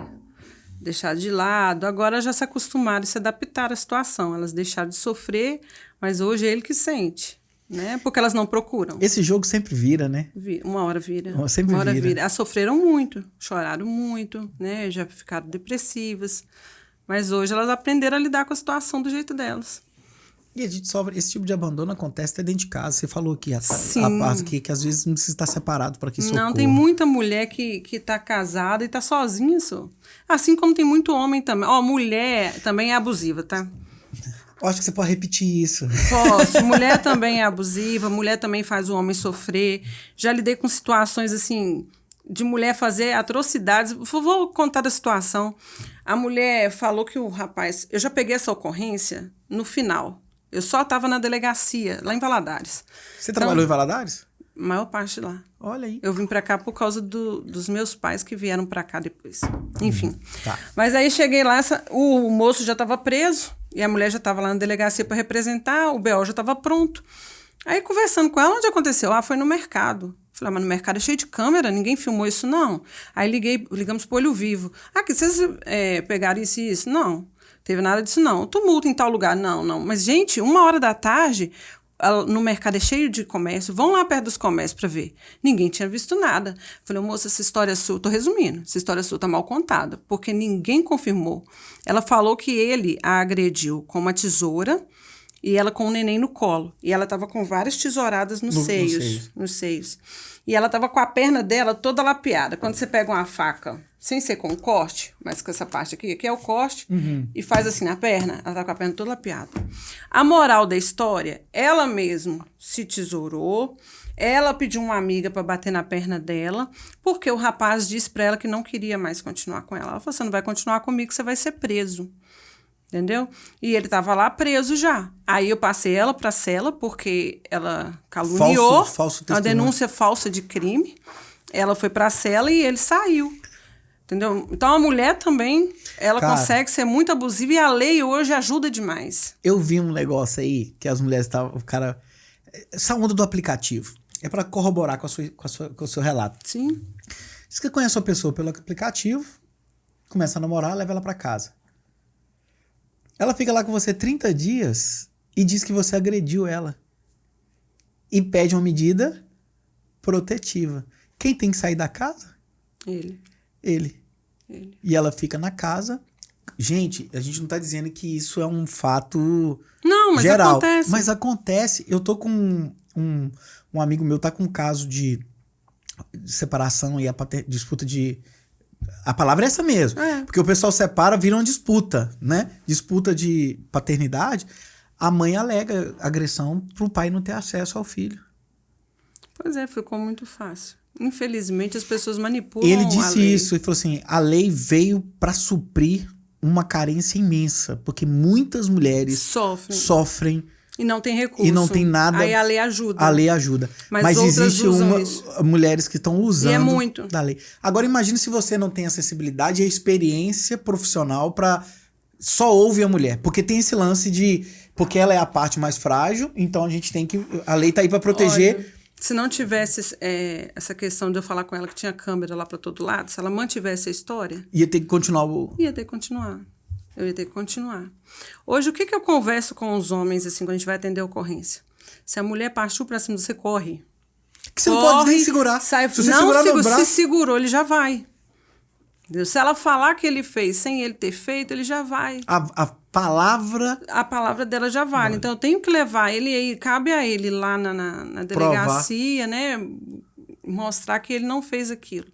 Deixadas de lado. Agora já se acostumaram e se adaptaram à situação. Elas deixaram de sofrer, mas hoje é ele que sente. né? Porque elas não procuram. Esse jogo sempre vira, né? Uma hora vira. Sempre uma hora vira. Elas sofreram muito, choraram muito, né? Já ficaram depressivas. Mas hoje elas aprenderam a lidar com a situação do jeito delas. E a gente sofre, esse tipo de abandono acontece até dentro de casa. Você falou aqui, que às vezes não precisa estar separado para que socorra. Não, tem muita mulher que tá casada e tá sozinha, só. Assim como tem muito homem também. Ó, mulher também é abusiva, tá? Eu acho que você pode repetir isso. Posso. Mulher também é abusiva, mulher também faz o homem sofrer. Já lidei com situações, assim, de mulher fazer atrocidades. Vou contar da situação. A mulher falou que o rapaz... Eu já peguei essa ocorrência no final. Eu só estava na delegacia, lá em Valadares. Você trabalhou em Valadares? Maior parte lá. Olha aí. Eu vim pra cá por causa dos meus pais que vieram pra cá depois. Enfim. Tá. Mas aí cheguei lá, o moço já estava preso e a mulher já estava lá na delegacia para representar, o BO já estava pronto. Aí conversando com ela, onde aconteceu? Foi no mercado. Falei, mas no mercado é cheio de câmera, ninguém filmou isso, não. Aí ligamos pro Olho Vivo. Que vocês pegaram isso e isso? Não. Teve nada disso, não. Tumulto em tal lugar, não. Mas, gente, 1h da tarde, no mercado é cheio de comércio, vão lá perto dos comércios para ver. Ninguém tinha visto nada. Falei, moça, essa história sua, tô resumindo, essa história sua tá mal contada, porque ninguém confirmou. Ela falou que ele a agrediu com uma tesoura e ela com o neném no colo. E ela tava com várias tesouradas nos seios. E ela tava com a perna dela toda lapeada. Quando você pega uma faca, sem ser com corte, mas com essa parte aqui é o corte, e faz assim na perna, ela tá com a perna toda lapeada. A moral da história, ela mesma se tesourou, ela pediu uma amiga para bater na perna dela, porque o rapaz disse para ela que não queria mais continuar com ela. Ela falou, você não vai continuar comigo, você vai ser preso. Entendeu? E ele estava lá preso já. Aí eu passei ela para a cela, porque ela caluniou, falso uma denúncia falsa de crime. Ela foi para a cela e ele saiu. Entendeu? Então a mulher também, ela consegue ser muito abusiva e a lei hoje ajuda demais. Eu vi um negócio aí que as mulheres estavam... Essa onda do aplicativo. É para corroborar com o seu relato. Sim. Você conhece a pessoa pelo aplicativo, começa a namorar, leva ela para casa. Ela fica lá com você 30 dias e diz que você agrediu ela. E pede uma medida protetiva. Quem tem que sair da casa? Ele. E ela fica na casa. Gente, a gente não tá dizendo que isso é um fato geral. Acontece. Mas acontece. Eu tô com um amigo meu, tá com um caso de separação e disputa de... A palavra é essa mesmo. Porque o pessoal separa, vira uma disputa, né? Disputa de paternidade. A mãe alega agressão pro pai não ter acesso ao filho. Pois é, ficou muito fácil. Infelizmente, as pessoas manipulam Ele disse a lei. isso, ele falou assim, a lei veio para suprir uma carência imensa, porque muitas mulheres sofrem e não tem recurso. E não tem nada. Aí a lei ajuda. A lei ajuda. Mas existe mulheres que estão usando e é muito. da lei. Agora imagine se você não tem acessibilidade e a experiência profissional para só ouvir a mulher. Porque tem esse lance de... Porque ela é a parte mais frágil, então a gente tem que... A lei tá aí para proteger... Olha, se não tivesse essa questão de eu falar com ela que tinha câmera lá para todo lado, se ela mantivesse a história... Ia ter que continuar Ia ter que continuar. Eu ia ter que continuar. Hoje, o que eu converso com os homens, assim, quando a gente vai atender a ocorrência? Se a mulher partiu pra cima, você corre. Que você não pode nem segurar. Sai, se você segurar no braço... Se segurou, ele já vai. Entendeu? Se ela falar que ele fez sem ele ter feito, ele já vai. A palavra... A palavra dela já vale. Então, eu tenho que levar ele aí, cabe a ele lá na delegacia, né? Mostrar que ele não fez aquilo.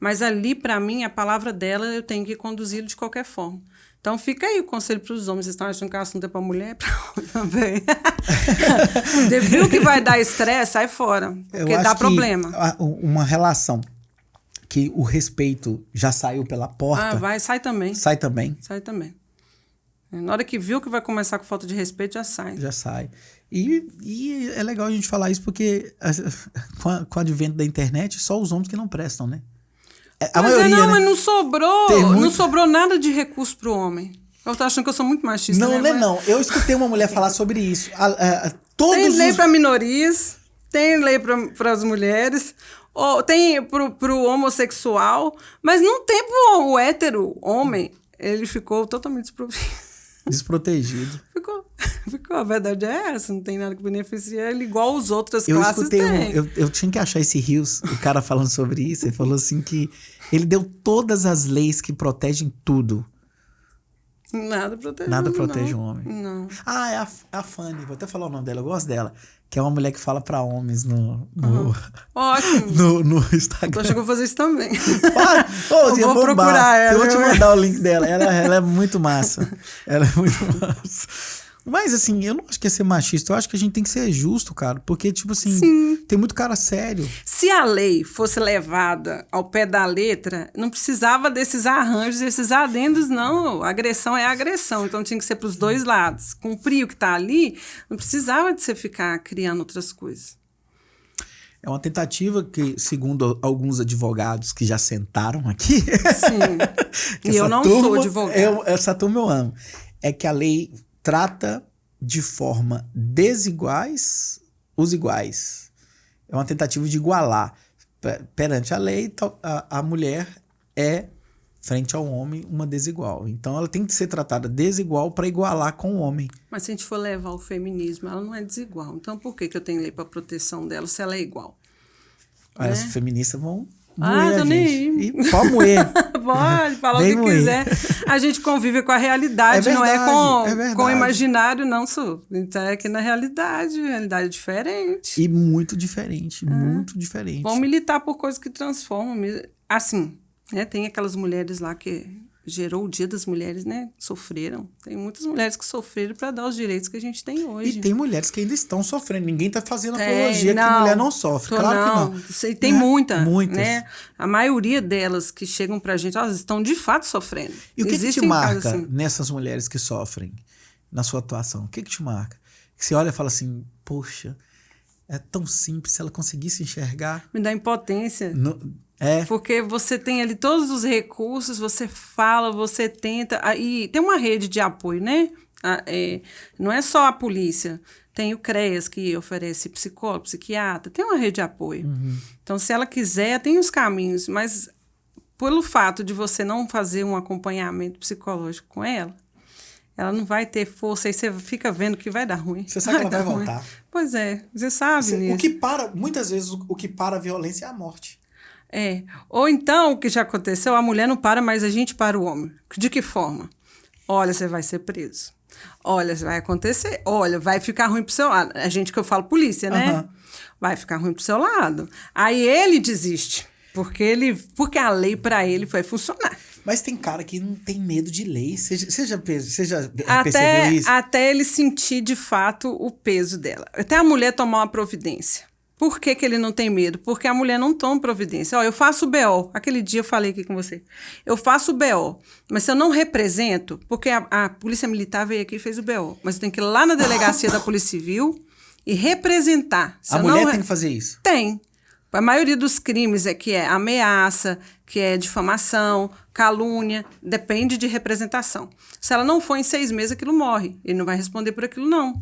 Mas ali, pra mim, a palavra dela, eu tenho que conduzi-lo de qualquer forma. Então, fica aí o conselho para os homens. Vocês estão achando que o assunto é para mulher? Também. Viu que vai dar estresse? Sai fora. Porque dá problema. Uma relação que o respeito já saiu pela porta... sai também. Sai também. Sai também. Na hora que viu que vai começar com falta de respeito, já sai. Já sai. E é legal a gente falar isso porque com o advento da internet, só os homens que não prestam, né? A maioria, né? Mas não sobrou nada de recurso pro homem. Eu tô achando que eu sou muito machista. Não. Eu escutei uma mulher falar sobre isso. Tem lei para minorias, tem lei para as mulheres, tem pro homossexual, mas não tem pro hétero homem. Ele ficou totalmente desprovido. Desprotegido. Ficou. A verdade é essa, não tem nada que beneficie ele igual as outras Eu classes escutei têm. eu tinha que achar esse Rios, o cara falando sobre isso, ele falou assim que ele deu todas as leis que protegem tudo. Nada protege o homem. Não. Ah, é a Fanny, vou até falar o nome dela, eu gosto dela. Que é uma mulher que fala pra homens Ótimo. no Instagram. Tô achando que eu vou fazer isso também. Eu vou procurar ela. Eu vou te mandar o link dela. Ela é muito massa. Ela é muito massa. Mas assim, eu não acho que é ser machista. Eu acho que a gente tem que ser justo, cara. Porque, tipo assim, Sim. tem muito cara sério. Se a lei fosse levada ao pé da letra, não precisava desses arranjos, desses adendos, não. A agressão é agressão. Então tinha que ser pros dois lados. Cumprir o que tá ali, não precisava de você ficar criando outras coisas. É uma tentativa que, segundo alguns advogados que já sentaram aqui... Sim. E eu não sou advogado. Essa turma eu amo. É que a lei trata de forma desiguais os iguais. É uma tentativa de igualar. Perante a lei, a mulher é, frente ao homem, uma desigual. Então, ela tem que ser tratada desigual para igualar com o homem. Mas se a gente for levar o feminismo, ela não é desigual. Então, por que eu tenho lei para proteção dela se ela é igual? As feministas vão... Tô nem aí. E pode moer. Pode falar o que quiser. A gente convive com a realidade, não é com o imaginário, não, Su. Então é aqui na realidade, a realidade é diferente. E muito diferente, muito diferente. Vamos militar por coisas que transformam. Assim, né, tem aquelas mulheres lá que gerou o Dia das Mulheres, né? Sofreram. Tem muitas mulheres que sofreram para dar os direitos que a gente tem hoje. E tem mulheres que ainda estão sofrendo. Ninguém está fazendo apologia que mulher não sofre. Claro que não. Tem muitas. Né? A maioria delas que chegam pra gente, elas estão de fato sofrendo. E o que te marca nessas mulheres que sofrem na sua atuação? O que te marca? Que você olha e fala assim, poxa, é tão simples, se ela conseguisse enxergar... Me dá impotência. É. Porque você tem ali todos os recursos, você fala, você tenta. E tem uma rede de apoio, né? Não é só a polícia. Tem o CREAS, que oferece psicólogo, psiquiatra. Tem uma rede de apoio. Uhum. Então, se ela quiser, tem os caminhos. Mas, pelo fato de você não fazer um acompanhamento psicológico com ela, ela não vai ter força. Aí você fica vendo que vai dar ruim. Você sabe que ela vai voltar. Pois é, você sabe nisso. Muitas vezes, o que para a violência é a morte. Ou então, o que já aconteceu, a mulher não para, mas a gente para o homem. De que forma? Olha, você vai ser preso. Olha, vai acontecer. Olha, vai ficar ruim pro seu lado. A gente que eu falo polícia, né? Uhum. Vai ficar ruim pro seu lado. Aí ele desiste. Porque a lei para ele vai funcionar. Mas tem cara que não tem medo de lei. Você já percebeu isso? Até ele sentir, de fato, o peso dela. Até a mulher tomar uma providência. Por que ele não tem medo? Porque a mulher não toma providência. Eu faço o BO. Aquele dia eu falei aqui com você. Eu faço o BO. Mas se eu não represento, porque a Polícia Militar veio aqui e fez o BO. Mas eu tenho que ir lá na delegacia da Polícia Civil e representar. A mulher tem que fazer isso? Tem. A maioria dos crimes que é ameaça, que é difamação, calúnia, depende de representação. Se ela não for em 6 meses, aquilo morre. Ele não vai responder por aquilo, não.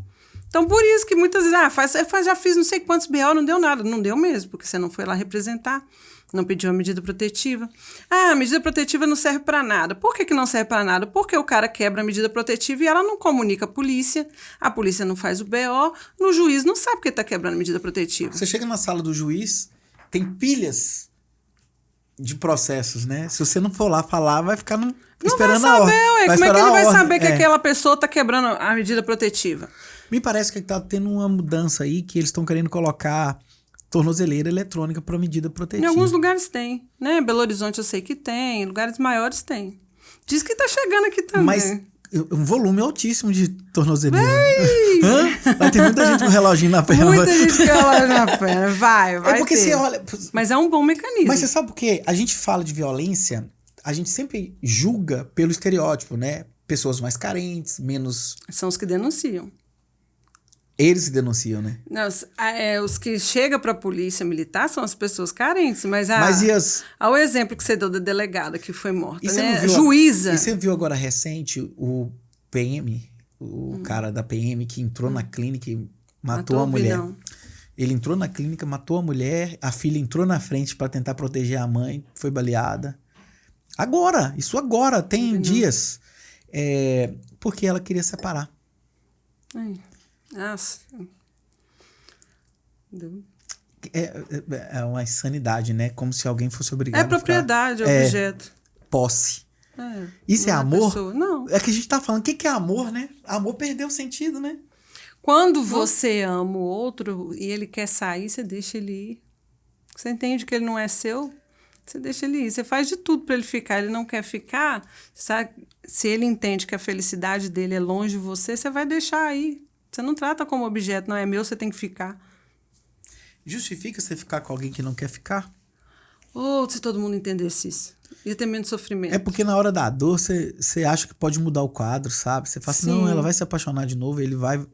Então, por isso que muitas vezes, já fiz não sei quantos BO, não deu nada. Não deu mesmo, porque você não foi lá representar, não pediu a medida protetiva. A medida protetiva não serve para nada. Por que não serve para nada? Porque o cara quebra a medida protetiva e ela não comunica a polícia não faz o BO, no juiz não sabe que ele está quebrando a medida protetiva. Você chega na sala do juiz, tem pilhas de processos, né? Se você não for lá falar, vai ficar esperando a ordem. Como é que ele vai saber que aquela pessoa está quebrando a medida protetiva? Me parece que está tendo uma mudança aí, que eles estão querendo colocar tornozeleira eletrônica para medida protetiva. Em alguns lugares tem, né? Belo Horizonte eu sei que tem, lugares maiores tem. Diz que está chegando aqui também. Mas um volume altíssimo de tornozeleira. Vai ter muita gente com reloginho na perna. Muita gente com relógio na perna. Vai porque ter. Você olha... Mas é um bom mecanismo. Mas você sabe por quê? A gente fala de violência, a gente sempre julga pelo estereótipo, né? Pessoas mais carentes, menos... São os que denunciam. Eles se denunciam, né? Não, os que chegam para a polícia militar são as pessoas carentes, mas o exemplo que você deu da delegada que foi morta, né? Juíza. E você viu agora recente o PM, o cara da PM que entrou na clínica e matou a mulher. Não. Ele entrou na clínica, matou a mulher, a filha entrou na frente para tentar proteger a mãe, foi baleada. Isso agora, tem dias. porque ela queria separar. Ai, nossa. É uma insanidade, né? Como se alguém fosse obrigado É propriedade, a ficar, objeto. Posse. Isso é não amor? Pessoa. Não. É que a gente tá falando, o que é amor, né? Amor perdeu o sentido, né? Quando você ama o outro e ele quer sair, você deixa ele ir. Você entende que ele não é seu, você deixa ele ir. Você faz de tudo para ele ficar. Ele não quer ficar, sabe? Se ele entende que a felicidade dele é longe de você, você vai deixar aí. Você não trata como objeto, não é meu, você tem que ficar. Justifica você ficar com alguém que não quer ficar? Ou se todo mundo entendesse isso. Ia ter menos sofrimento. É porque na hora da dor, você acha que pode mudar o quadro, sabe? Você fala assim, não, ela vai se apaixonar de novo, ele vai...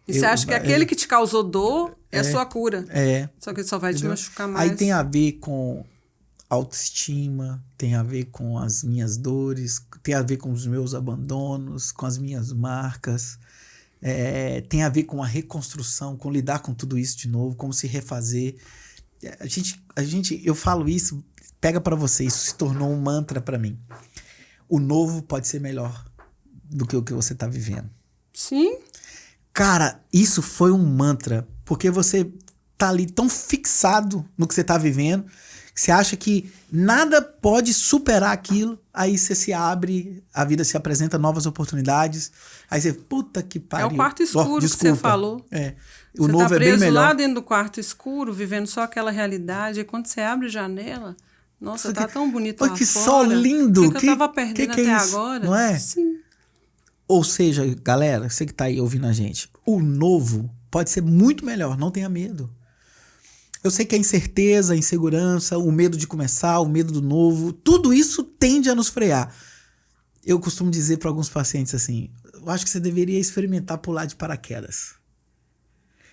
E você acha que aquele que te causou dor é a sua cura. É. Só que ele só vai te machucar mais. Aí tem a ver com autoestima, tem a ver com as minhas dores, tem a ver com os meus abandonos, com as minhas marcas, tem a ver com a reconstrução, com lidar com tudo isso de novo, como se refazer. Eu falo isso, pega pra você, isso se tornou um mantra pra mim. O novo pode ser melhor do que o que você tá vivendo. Sim. Cara, isso foi um mantra, porque você tá ali tão fixado no que você tá vivendo, que você acha que nada pode superar aquilo, aí você se abre, a vida se apresenta novas oportunidades, aí você, puta que pariu. É o quarto escuro que você falou. O você novo tá é bem preso melhor. lá dentro do quarto escuro, vivendo só aquela realidade, e quando você abre a janela, nossa, tá tão bonito lá que fora. sol lindo. O que eu tava perdendo que até é isso? agora. Não é? Sim. Ou seja, galera, você que tá aí ouvindo a gente, o novo pode ser muito melhor, não tenha medo. Eu sei que a incerteza, a insegurança, o medo de começar, o medo do novo, tudo isso tende a nos frear. Eu costumo dizer para alguns pacientes assim, eu acho que você deveria experimentar pular de paraquedas.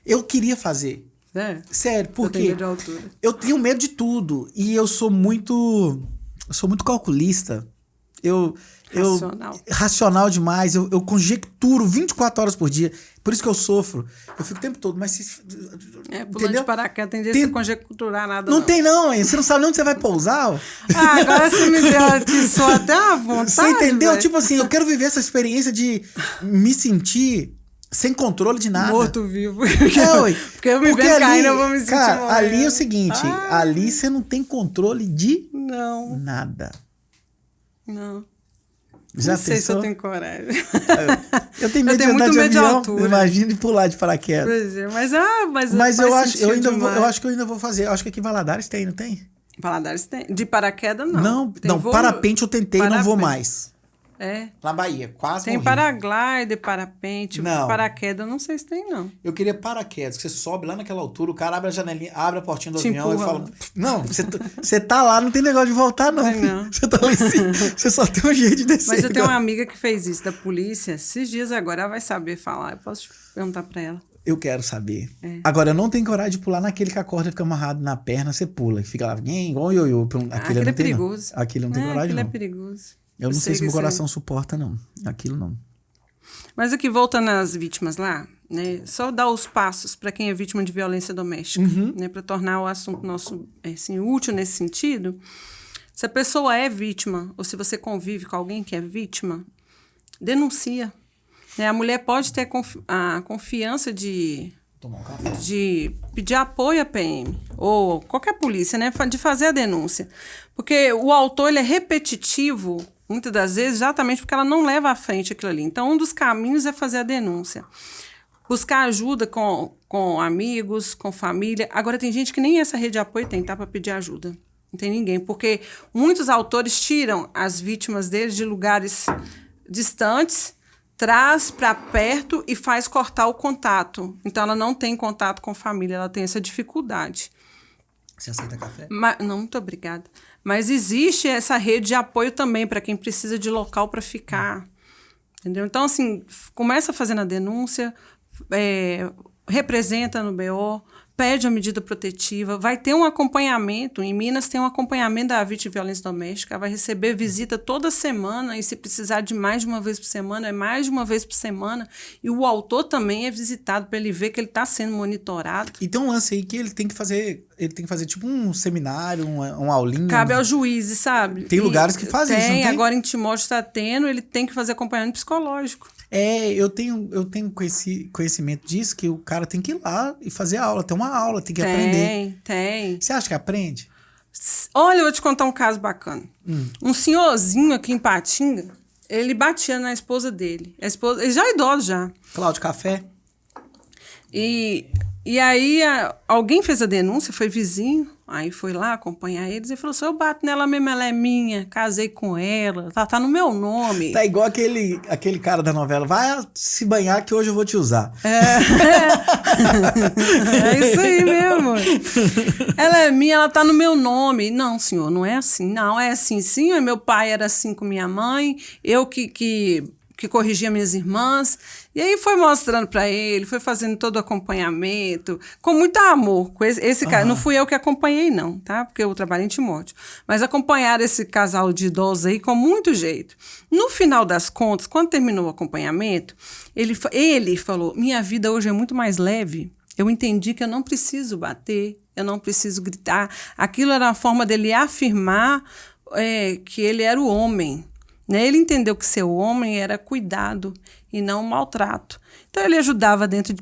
Eu queria fazer. Sério, porque eu tenho medo de tudo e eu sou muito calculista. Racional demais, eu conjecturo 24 horas por dia, por isso que eu sofro. Eu fico o tempo todo, mas pulando de paraquedas, tem dia de você conjecturar nada. Não tem não, hein? Você não sabe nem onde você vai pousar. Agora você me deu atiçou até a vontade. Você entendeu? Véio. Tipo assim, eu quero viver essa experiência de me sentir sem controle de nada. Morto-vivo. Porque eu me vendo caindo, eu vou me sentir morrendo. Ali é o seguinte, ali você não tem controle de nada. Não. Já não sei pensou? se eu tenho coragem. Eu tenho medo de andar de avião. Imagina de pular de paraquedas. Pois é, mas eu acho que eu ainda vou fazer. Eu acho que aqui em Valadares tem, não tem? Valadares tem. De paraquedas, não. Não, parapente eu tentei e não vou mais. Na Bahia, quase tem morri. paraglider, parapente, paraquedas, não sei se tem, não. Eu queria paraquedas, que você sobe lá naquela altura, o cara abre a janelinha, abre a portinha do avião empurra. E fala... Não, você tá lá, não tem negócio de voltar, não. Você tá lá em cima, você só tem um jeito de descer. Mas eu tenho uma amiga que fez isso, da polícia, esses dias agora, ela vai saber falar, eu posso perguntar pra ela. Eu quero saber. Agora, eu não tenho coragem de pular naquele que a corda fica amarrada na perna, você pula, fica lá, igual ioiô. Aquele é perigoso. Aquilo não tem coragem, não. Aquele é perigoso. Eu não sei se meu coração suporta, não. Aquilo não. Mas aqui, voltando às vítimas lá, né? Só dar os passos para quem é vítima de violência doméstica, né? Para tornar o assunto nosso assim, útil nesse sentido. Se a pessoa é vítima, ou se você convive com alguém que é vítima, denuncia. Né? A mulher pode ter a confiança de pedir apoio à PM ou qualquer polícia, né? De fazer a denúncia. Porque o autor ele é repetitivo, muitas das vezes, exatamente porque ela não leva à frente aquilo ali. Então, um dos caminhos é fazer a denúncia. Buscar ajuda com amigos, com família. Agora, tem gente que nem essa rede de apoio tem, tá? Para pedir ajuda. Não tem ninguém. Porque muitos autores tiram as vítimas deles de lugares distantes, traz para perto e faz cortar o contato. Então, ela não tem contato com família, ela tem essa dificuldade. Você aceita café? Não, muito obrigada. Mas existe essa rede de apoio também para quem precisa de local para ficar. Entendeu? Então, assim, começa fazendo a denúncia, representa no BO, pede a medida protetiva, vai ter um acompanhamento. Em Minas tem um acompanhamento da vítima de violência doméstica, ela vai receber visita toda semana, e se precisar de mais de uma vez por semana, é mais de uma vez por semana. E o autor também é visitado para ele ver que ele está sendo monitorado. E tem um lance aí que ele tem que fazer tipo um seminário, uma aulinha. Cabe ao juiz, sabe? Tem lugares que fazem isso, não tem? Agora em Timóteo está tendo, ele tem que fazer acompanhamento psicológico. Eu tenho conhecimento disso, que o cara tem que ir lá e fazer aula, tem uma aula, tem que aprender. Tem. Você acha que aprende? Olha, eu vou te contar um caso bacana. Um senhorzinho aqui em Patinga, ele batia na esposa dele. Ele já é idoso já. Cláudio Café? E aí alguém fez a denúncia, foi vizinho, aí foi lá acompanhar eles e falou assim, eu bato nela mesmo, ela é minha, casei com ela, tá no meu nome. Tá igual aquele cara da novela, vai se banhar que hoje eu vou te usar. É isso aí mesmo. Ela é minha, ela tá no meu nome. Não, senhor, não é assim. Não, é assim sim, meu pai era assim com minha mãe, eu que corrigia minhas irmãs, e aí foi mostrando para ele, foi fazendo todo o acompanhamento, com muito amor. Com esse cara, não fui eu que acompanhei não, tá? Porque eu trabalho em Timóteo. Mas acompanharam esse casal de idosos aí com muito jeito. No final das contas, quando terminou o acompanhamento, ele falou, minha vida hoje é muito mais leve, eu entendi que eu não preciso bater, eu não preciso gritar. Aquilo era uma forma dele afirmar que ele era o homem. Ele entendeu que ser homem era cuidado e não maltrato. Então ele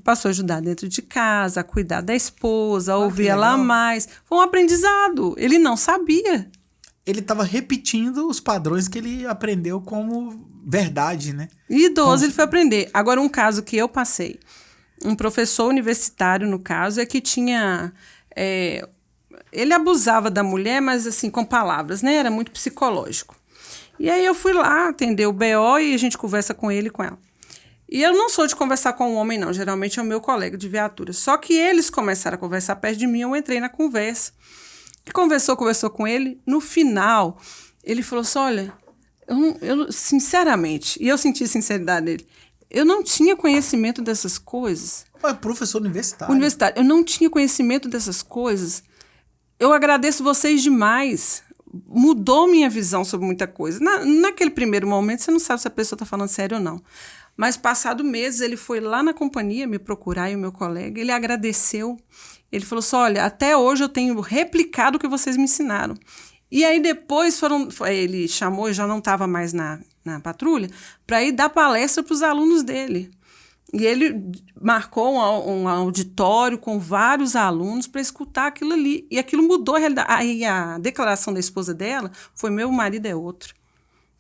passou a ajudar dentro de casa, a cuidar da esposa, a ouvir ela mais. Foi um aprendizado. Ele não sabia. Ele estava repetindo os padrões que ele aprendeu como verdade, né? E idoso ele foi aprender. Agora, um caso que eu passei. Um professor universitário, no caso, é que tinha... ele abusava da mulher, mas assim, com palavras, né? Era muito psicológico. E aí eu fui lá atender o BO e a gente conversa com ele e com ela. E eu não sou de conversar com um homem, não. Geralmente é o meu colega de viatura. Só que eles começaram a conversar perto de mim, eu entrei na conversa. E conversou com ele. No final, ele falou assim, olha, eu sinceramente, e eu senti sinceridade dele, eu não tinha conhecimento dessas coisas. Professor universitário. Eu não tinha conhecimento dessas coisas. Eu agradeço vocês demais. Mudou minha visão sobre muita coisa. Naquele primeiro momento, você não sabe se a pessoa está falando sério ou não. Mas, passado meses, ele foi lá na companhia me procurar e o meu colega. Ele agradeceu. Ele falou assim, olha, até hoje eu tenho replicado o que vocês me ensinaram. E aí, depois, ele chamou, eu já não estava mais na patrulha, para ir dar palestra para os alunos dele. E ele marcou um auditório com vários alunos para escutar aquilo ali. E aquilo mudou a realidade. Aí a declaração da esposa dela foi, meu marido é outro.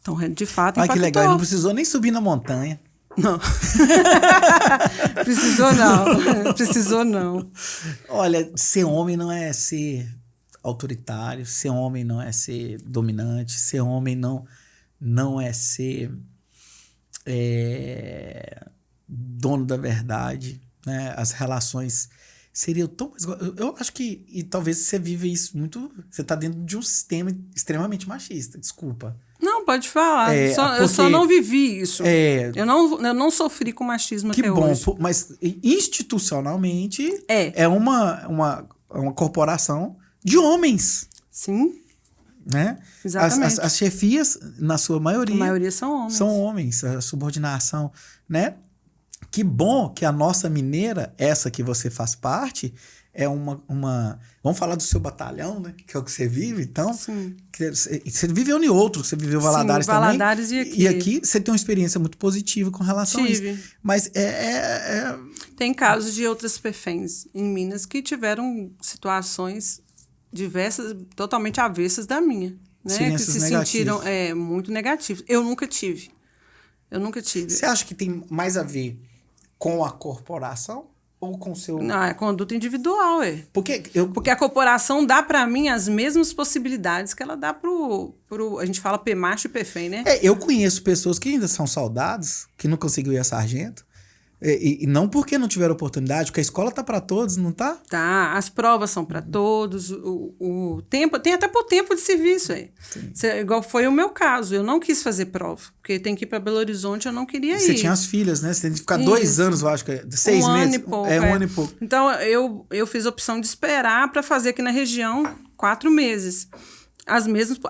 Então, de fato, impactou. Que legal. Ele não precisou nem subir na montanha. Não. Precisou não. Olha, ser homem não é ser autoritário, ser homem não é ser dominante, ser homem não é ser... dono da verdade, né? As relações seriam tão... Eu acho que, e talvez você vive isso muito... Você está dentro de um sistema extremamente machista, desculpa. Não, pode falar. Eu só não vivi isso. Eu não sofri com machismo até hoje. Que bom, mas institucionalmente é uma corporação de homens. Sim. Né? Exatamente. As chefias, na sua maioria... A maioria são homens. São homens, a subordinação, né? Que bom que a nossa mineira, essa que você faz parte, é uma... Vamos falar do seu batalhão, né? Que é o que você vive, então. Sim. Você viveu em outro, você viveu Valadares também. Valadares e aqui. E aqui você tem uma experiência muito positiva com relação a isso. Mas Tem casos de outras perfens em Minas que tiveram situações diversas, totalmente avessas da minha. Né? Que se sentiram muito negativos. Eu nunca tive. Você acha que tem mais a ver com a corporação ou com o seu... Não, é conduta individual, Porque a corporação dá para mim as mesmas possibilidades que ela dá pro a gente fala P-macho e P-fem, né? Eu conheço pessoas que ainda são soldados, que não conseguiu ir a sargento, E não porque não tiveram oportunidade, porque a escola tá para todos, não tá? Tá, as provas são para todos, o tempo, tem até por tempo de serviço aí. Igual foi o meu caso, eu não quis fazer prova, porque tem que ir para Belo Horizonte, eu não queria ir. Você tinha as filhas, né? Você tem que ficar Isso. 2 anos, eu acho que é 6 meses. Ano e pouco. Um ano e pouco. Então, eu fiz a opção de esperar para fazer aqui na região 4 meses.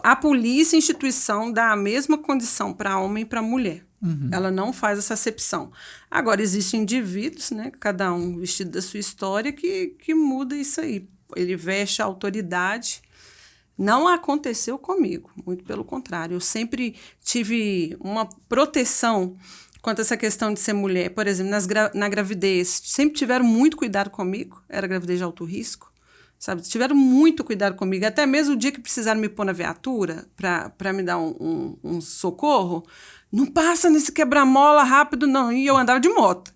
A polícia, a instituição, dá a mesma condição para homem e para mulher. Ela não faz essa acepção. Agora, existem indivíduos, né, cada um vestido da sua história, que muda isso aí. Ele veste a autoridade. Não aconteceu comigo, muito pelo contrário. Eu sempre tive uma proteção quanto a essa questão de ser mulher. Por exemplo, na gravidez, sempre tiveram muito cuidado comigo. Era gravidez de alto risco. Sabe, tiveram muito cuidado comigo. Até mesmo o dia que precisaram me pôr na viatura para me dar um socorro, não passa nesse quebra-mola rápido, não. E eu andava de moto.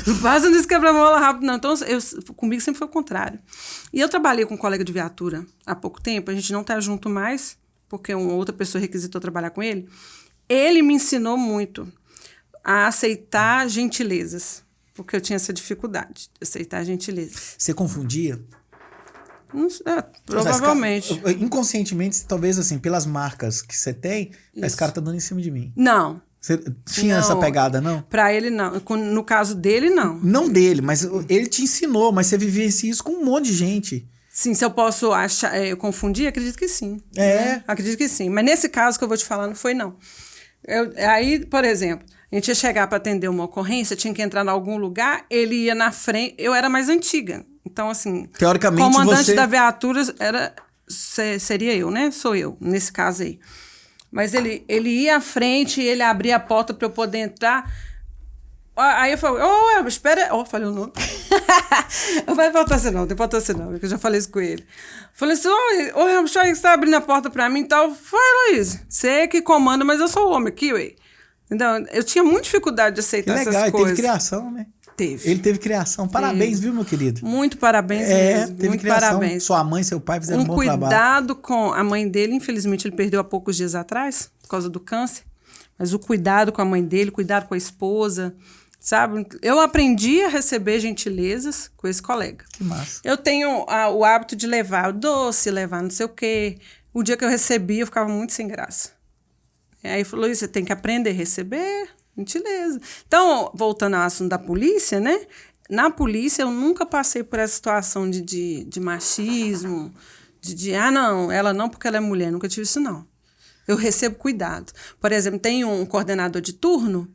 Não passa nesse quebra-mola rápido, não. Então, comigo sempre foi o contrário. E eu trabalhei com um colega de viatura há pouco tempo. A gente não está junto mais, porque uma outra pessoa requisitou trabalhar com ele. Ele me ensinou muito a aceitar gentilezas. Porque eu tinha essa dificuldade de aceitar a gentileza. Você confundia? Não, provavelmente. Inconscientemente, talvez assim, pelas marcas que você tem, esse cara tá dando em cima de mim. Não. Você tinha essa pegada, não? Pra ele, não. No caso dele, não. Não dele, mas ele te ensinou, mas você vivencia isso com um monte de gente. Sim, se eu posso eu confundir, acredito que sim. É. Acredito que sim. Mas nesse caso que eu vou te falar, não foi, não. Aí, por exemplo, a gente ia chegar para atender uma ocorrência, tinha que entrar em algum lugar, ele ia na frente. Eu era mais antiga. Então, assim, teoricamente, comandante da viatura seria eu, né? Sou eu, nesse caso aí. Mas ele ia à frente, ele abria a porta para eu poder entrar. Aí eu falei, espera. Falei o nome. Não vai faltar assim, não, tem importância não, porque eu já falei isso com ele. Falei assim, Ramos, você está abrindo a porta para mim e tal. Foi, Luiz, você é que comanda, mas eu sou o homem aqui, ué. Então, eu tinha muita dificuldade de aceitar essas coisas. Legal, ele teve criação, né? Teve. Ele teve criação. Parabéns, viu, meu querido? Muito parabéns mesmo. Teve muito criação. Parabéns. Sua mãe e seu pai fizeram um bom trabalho. Cuidado com a mãe dele, infelizmente, ele perdeu há poucos dias atrás, por causa do câncer. Mas o cuidado com a mãe dele, cuidado com a esposa, sabe? Eu aprendi a receber gentilezas com esse colega. Que massa. Eu tenho o hábito de levar o doce, levar não sei o quê. O dia que eu recebi, eu ficava muito sem graça. Aí falou, você tem que aprender a receber gentileza. Então, voltando ao assunto da polícia, né? Na polícia, eu nunca passei por essa situação de machismo, não, ela não porque ela é mulher. Nunca tive isso, não. Eu recebo cuidado. Por exemplo, tem um coordenador de turno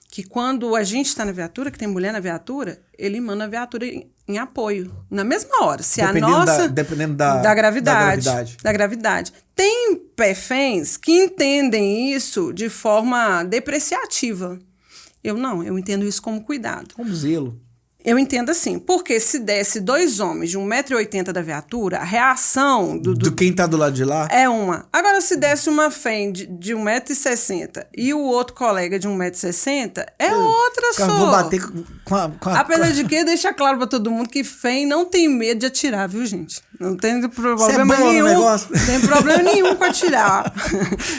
que quando a gente está na viatura, que tem mulher na viatura, ele manda a viatura em apoio, na mesma hora. Se dependendo da gravidade. Da gravidade. Tem PFENs que entendem isso de forma depreciativa. Eu não, eu entendo isso como cuidado. Como zelo. Eu entendo assim, porque se desse 2 homens de 1,80 m da viatura, a reação do quem tá do lado de lá é uma. Agora, se desse uma FEM de 1,60 m e o outro colega de 1,60 m, é outra só. Eu vou bater com a... Apesar de que, deixa claro pra todo mundo que FEM não tem medo de atirar, viu, gente? Não tem problema nenhum. Não tem problema nenhum com atirar.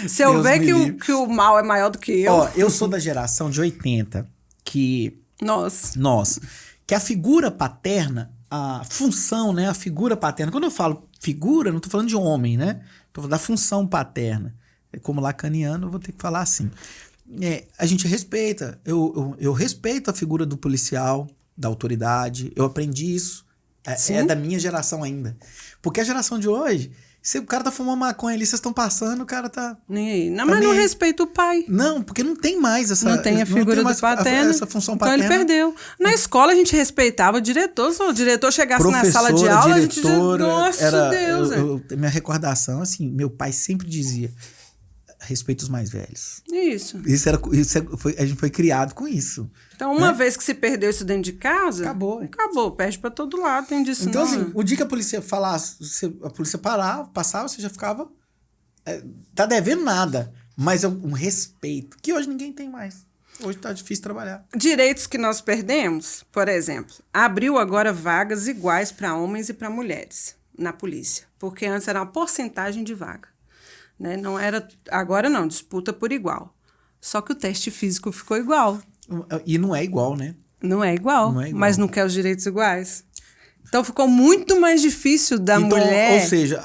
Se eu ver que o mal é maior do que eu. Ó, eu sou da geração de 80 que... Nós. Que a figura paterna, a função, né? A figura paterna. Quando eu falo figura, não tô falando de homem, né? Tô falando da função paterna. Como lacaniano, eu vou ter que falar assim. A gente respeita. Eu respeito a figura do policial, da autoridade. Eu aprendi isso. É da minha geração ainda. Porque a geração de hoje... Se o cara tá fumando maconha ali, vocês estão passando, o cara tá... Não, mas não respeita o pai. Não, porque não tem mais essa... Não tem a figura do paterno. Essa função paterna. Então ele perdeu. Na escola a gente respeitava o diretor. Se o diretor chegasse na sala de aula, a gente dizia, nossa, Deus. Minha recordação, assim, meu pai sempre dizia, respeita os mais velhos. Isso. A gente foi criado com isso. Então, uma vez que se perdeu isso dentro de casa... Acabou. Perde pra todo lado, tem disso então, não. Então, assim, o dia que a polícia falasse, a polícia passava, você já ficava... tá devendo nada, mas é um respeito, que hoje ninguém tem mais. Hoje tá difícil trabalhar. Direitos que nós perdemos, por exemplo, abriu agora vagas iguais para homens e para mulheres na polícia, porque antes era uma porcentagem de vaga. Né? Não era, agora não, disputa por igual. Só que o teste físico ficou igual. E não é igual, né? Não é igual, Não é igual. mas não quer os direitos iguais. Então ficou muito mais difícil da mulher... Ou seja,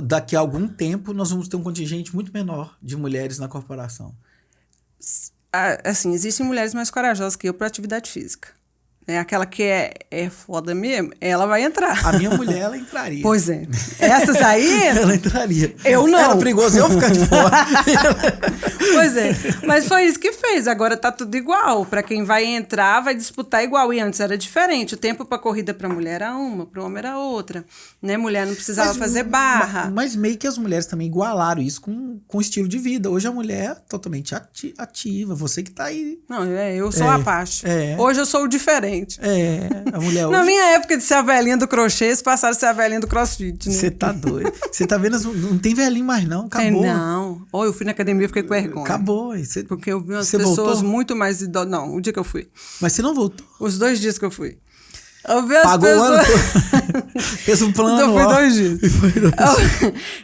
daqui a algum tempo nós vamos ter um contingente muito menor de mulheres na corporação. Assim, existem mulheres mais corajosas que eu para atividade física. Aquela que é foda mesmo, ela vai entrar. A minha mulher, ela entraria. Pois é. Essas aí... Ela entraria. Eu não. Era perigoso eu ficar de fora. Pois é. Mas foi isso que fez. Agora tá tudo igual. Para quem vai entrar, vai disputar igual. E antes era diferente. O tempo para corrida para mulher era uma, para o homem era outra. Né? Mulher não precisava fazer barra. Mas meio que as mulheres também igualaram isso com o estilo de vida. Hoje a mulher é totalmente ativa. Você que tá aí. Não, eu sou a parte. Hoje eu sou o diferente. A mulher hoje... Na minha época de ser a velhinha do crochê, eles passaram a ser a velhinha do crossfit, né? Você tá doido. Você tá vendo? Não tem velhinho mais não, acabou. Não. Eu fui na academia e fiquei com vergonha. Acabou. Porque eu vi umas Você pessoas voltou? muito mais idosas. Não, o dia que eu fui. Mas você não voltou. Os 2 dias que eu fui. Eu vi as Pagou pessoas... o ano todo. Fez um plano. Eu fui ó. 2 dias.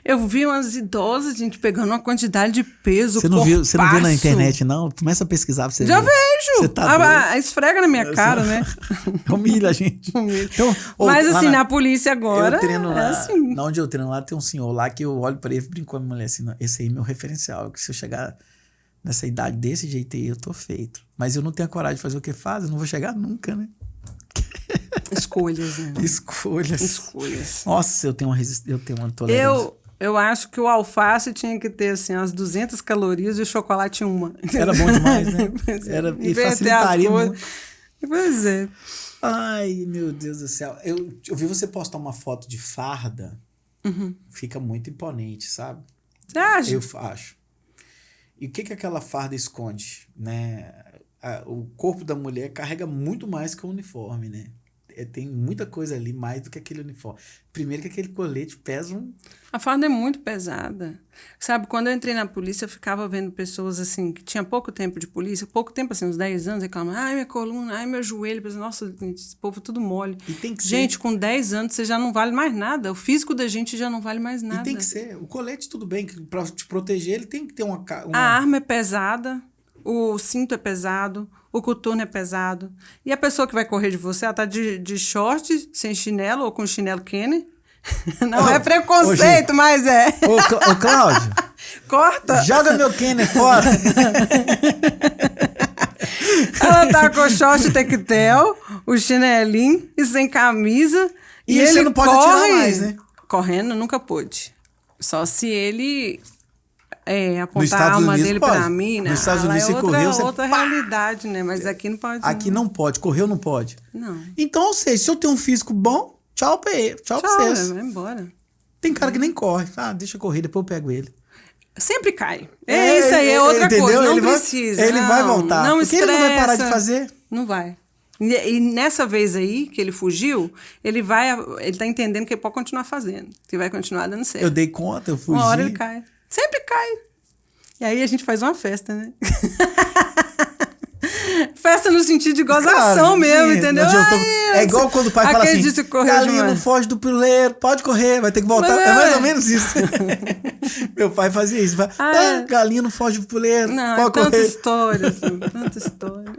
Eu vi umas idosas, gente, pegando uma quantidade de peso. Você não viu na internet, não? Começa a pesquisar pra você Já ver. vejo. Você tá doido. Esfrega na minha cara, né? Humilha a gente. Então, Mas lá assim, na polícia agora, eu treino lá, assim. na onde eu treino lá, tem um senhor lá que eu olho pra ele e brinco com a mulher assim, "Não, esse aí é meu referencial, que se eu chegar nessa idade desse jeito aí, eu tô feito. Mas eu não tenho a coragem de fazer o que faz, eu não vou chegar nunca, né? Escolhas, né? Escolhas. Nossa, eu tenho uma tolerância. Eu acho que o alface tinha que ter, assim, umas 200 calorias e o chocolate uma. Era bom demais, né? E facilitaria muito. Pois é. Ai, meu Deus do céu. Eu vi você postar uma foto de farda. Fica muito imponente, sabe? Você acha? Eu acho. E o que aquela farda esconde, né? O corpo da mulher carrega muito mais que o uniforme, né? Tem muita coisa ali mais do que aquele uniforme. Primeiro que aquele colete pesa A farda é muito pesada. Sabe, quando eu entrei na polícia, eu ficava vendo pessoas, assim, que tinha pouco tempo de polícia, pouco tempo, assim, uns 10 anos, reclamando, ai, minha coluna, ai, meu joelho. Pensei, nossa, gente, esse povo tudo mole. E tem que gente, ser. com 10 anos, você já não vale mais nada. O físico da gente já não vale mais nada. E tem que ser. O colete, tudo bem, que pra te proteger, ele tem que ter uma... A arma é pesada, o cinto é pesado, o coturno é pesado. E a pessoa que vai correr de você, ela tá de short, sem chinelo ou com chinelo Kenny. Não é preconceito, mas é. Ô, Cláudio. Corta. Joga meu Kenny fora. Ela tá com o short tectel, o chinelinho e sem camisa. E ele você não pode corre, atirar mais, né? Correndo, nunca pôde. Só se ele apontar Estados a arma Unidos dele pode. pra mim, né? Nos Estados Unidos, se correu, você... outra realidade, né? Mas aqui não pode. Aqui não pode. Correu não pode. Não. Então, ou seja, se eu tenho um físico bom, tchau pra ele. Tchau pra vocês. Vai embora. Tem cara que nem corre. Deixa eu correr, depois eu pego ele. Sempre cai. Isso aí, é outra entendeu? coisa. Não ele precisa. Ele vai voltar. Não porque estressa. ele não vai parar de fazer. Não vai. E nessa vez aí, que ele fugiu, ele tá entendendo que ele pode continuar fazendo. Que vai continuar dando certo. Eu dei conta, eu fugi. Uma hora ele cai. Sempre cai. E aí a gente faz uma festa, né? Festa no sentido de gozação mesmo, sim, entendeu? É igual quando o pai fala assim, galinha demais. não foge do puleiro, pode correr, vai ter que voltar. Mas é mais ou menos isso. Meu pai fazia isso. Galinha não foge do puleiro, não, pode correr. Tanta história, assim, tanta história.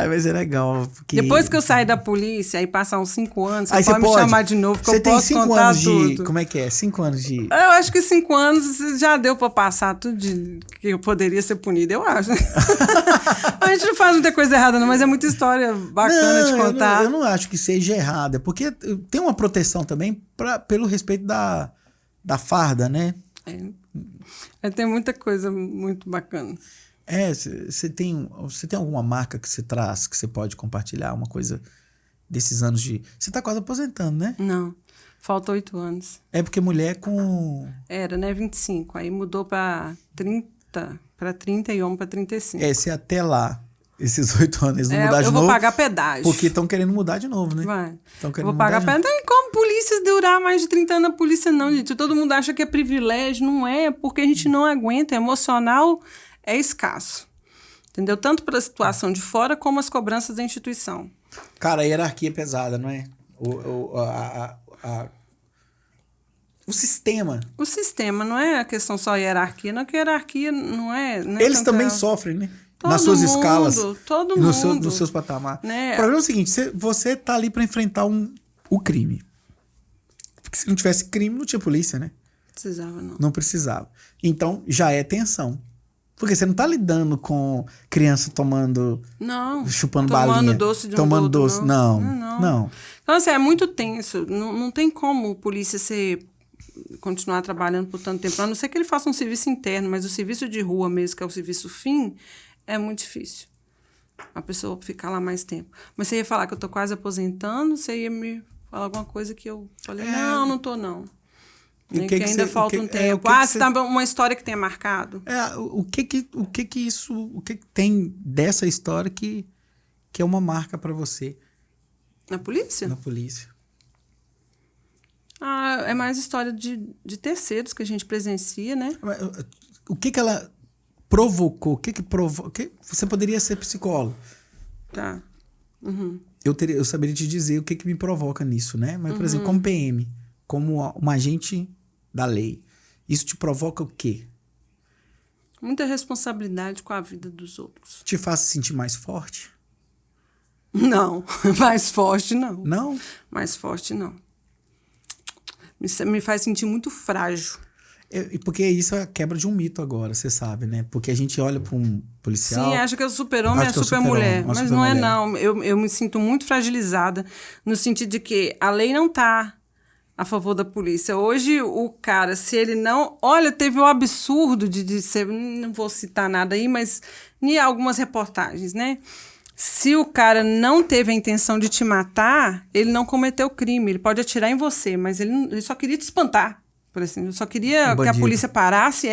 Mas é legal. Porque... Depois que eu saí da polícia, aí passar uns 5 anos, aí você pode me chamar de novo, que eu posso contar tudo. Você tem 5 anos de... Como é que é? 5 anos de... Eu acho que 5 anos já deu pra passar tudo que eu poderia ser punida, eu acho. A gente não faz muita coisa errada, não, mas é muita história bacana de contar. Eu não acho que seja errada, porque tem uma proteção também pelo respeito da farda, né? Tem muita coisa muito bacana. Você tem alguma marca que você traz, que você pode compartilhar? Uma coisa desses anos de... Você tá quase aposentando, né? Não, falta 8 anos. É porque mulher com... Era, né? 25. Aí mudou pra 30, pra 30 e homem pra 35. Se até lá, esses 8 anos, eles não mudar de novo... Eu vou pagar pedágio. Porque estão querendo mudar de novo, né? Vai. Tão querendo vou pagar mudar pedágio. Não tem como polícia durar mais de 30 anos na polícia, não, gente. Todo mundo acha que é privilégio. Não é, porque a gente não aguenta. Emocional é escasso. Entendeu? Tanto para a situação de fora, como as cobranças da instituição. Cara, a hierarquia é pesada, não é? O sistema. O sistema não é a questão só hierarquia, não, que hierarquia não é Eles também sofrem, né? nas suas escalas. Todo no mundo. Nos seus patamares. Né? O problema é o seguinte, você tá ali pra enfrentar o crime. Porque se não tivesse crime, não tinha polícia, né? Precisava, não. Não precisava. Então, já é tensão. Porque você não tá lidando com criança chupando balinha. Doce de um tomando outro, doce. Não. Então, assim, é muito tenso. Não tem como polícia continuar trabalhando por tanto tempo. A não ser que ele faça um serviço interno, mas o serviço de rua mesmo, que é o serviço fim, é muito difícil. A pessoa ficar lá mais tempo. Mas você ia falar que eu tô quase aposentando, você ia me falar alguma coisa que eu falei, não tô não. Que ainda falta um tempo. Você tá uma história que tenha marcado. O que isso tem dessa história que é uma marca pra você? Na polícia? Na polícia. É mais história de terceiros que a gente presencia, né? O que ela provocou? O que provocou? Você poderia ser psicólogo. Tá. Uhum. Eu saberia te dizer o que me provoca nisso, né? Mas, por exemplo, como PM, como um agente da lei, isso te provoca o quê? Muita responsabilidade com a vida dos outros. Te faz se sentir mais forte? Não, mais forte não. Não? Mais forte não. Me faz sentir muito frágil. Porque isso é a quebra de um mito agora, você sabe, né? Porque a gente olha para um policial... Sim, acha que é o super-homem, é a super-mulher. Mas não é, não. Eu me sinto muito fragilizada no sentido de que a lei não está a favor da polícia. Hoje, o cara, se ele não... Olha, teve o absurdo de ser... Não vou citar nada aí, mas em algumas reportagens, né? Se o cara não teve a intenção de te matar, ele não cometeu crime. Ele pode atirar em você, mas ele só queria te espantar. Por assim, eu só queria que a polícia parasse,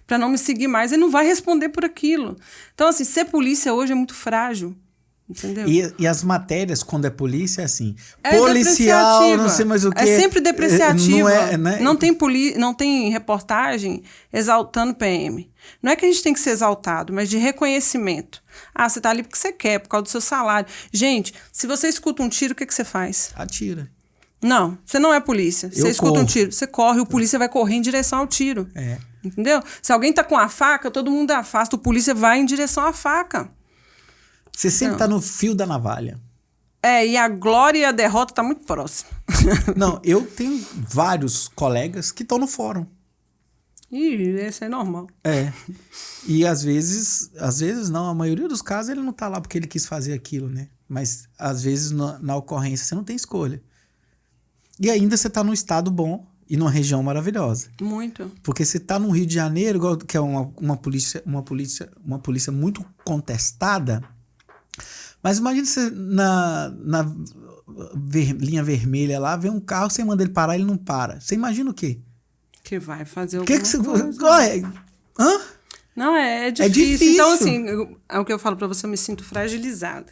para não me seguir mais. Ele não vai responder por aquilo. Então, assim, ser polícia hoje é muito frágil. Entendeu? E as matérias, quando é polícia, é assim... policial, não sei mais o quê. É sempre depreciativa. Não é, né? Não tem reportagem exaltando PM. Não é que a gente tem que ser exaltado, mas de reconhecimento. Você tá ali porque você quer, por causa do seu salário. Gente, se você escuta um tiro, o que você faz? Atira. Não, você não é polícia. Você escuta um tiro, você corre, o polícia vai correr em direção ao tiro. Entendeu? Se alguém tá com a faca, todo mundo afasta, o polícia vai em direção à faca. Você sempre tá no fio da navalha. E a glória e a derrota tá muito próxima. Não, eu tenho vários colegas que estão no fórum. Isso é normal. E às vezes não, a maioria dos casos ele não tá lá porque ele quis fazer aquilo, né? Mas às vezes na ocorrência você não tem escolha. E ainda você tá num estado bom e numa região maravilhosa. Muito. Porque você tá no Rio de Janeiro, que é uma polícia muito contestada. Mas imagina você na linha vermelha lá, vê um carro, você manda ele parar, ele não para. Você imagina o quê? Que vai fazer alguma coisa. Hã? Não, é difícil. Então, assim, é o que eu falo pra você, eu me sinto fragilizada.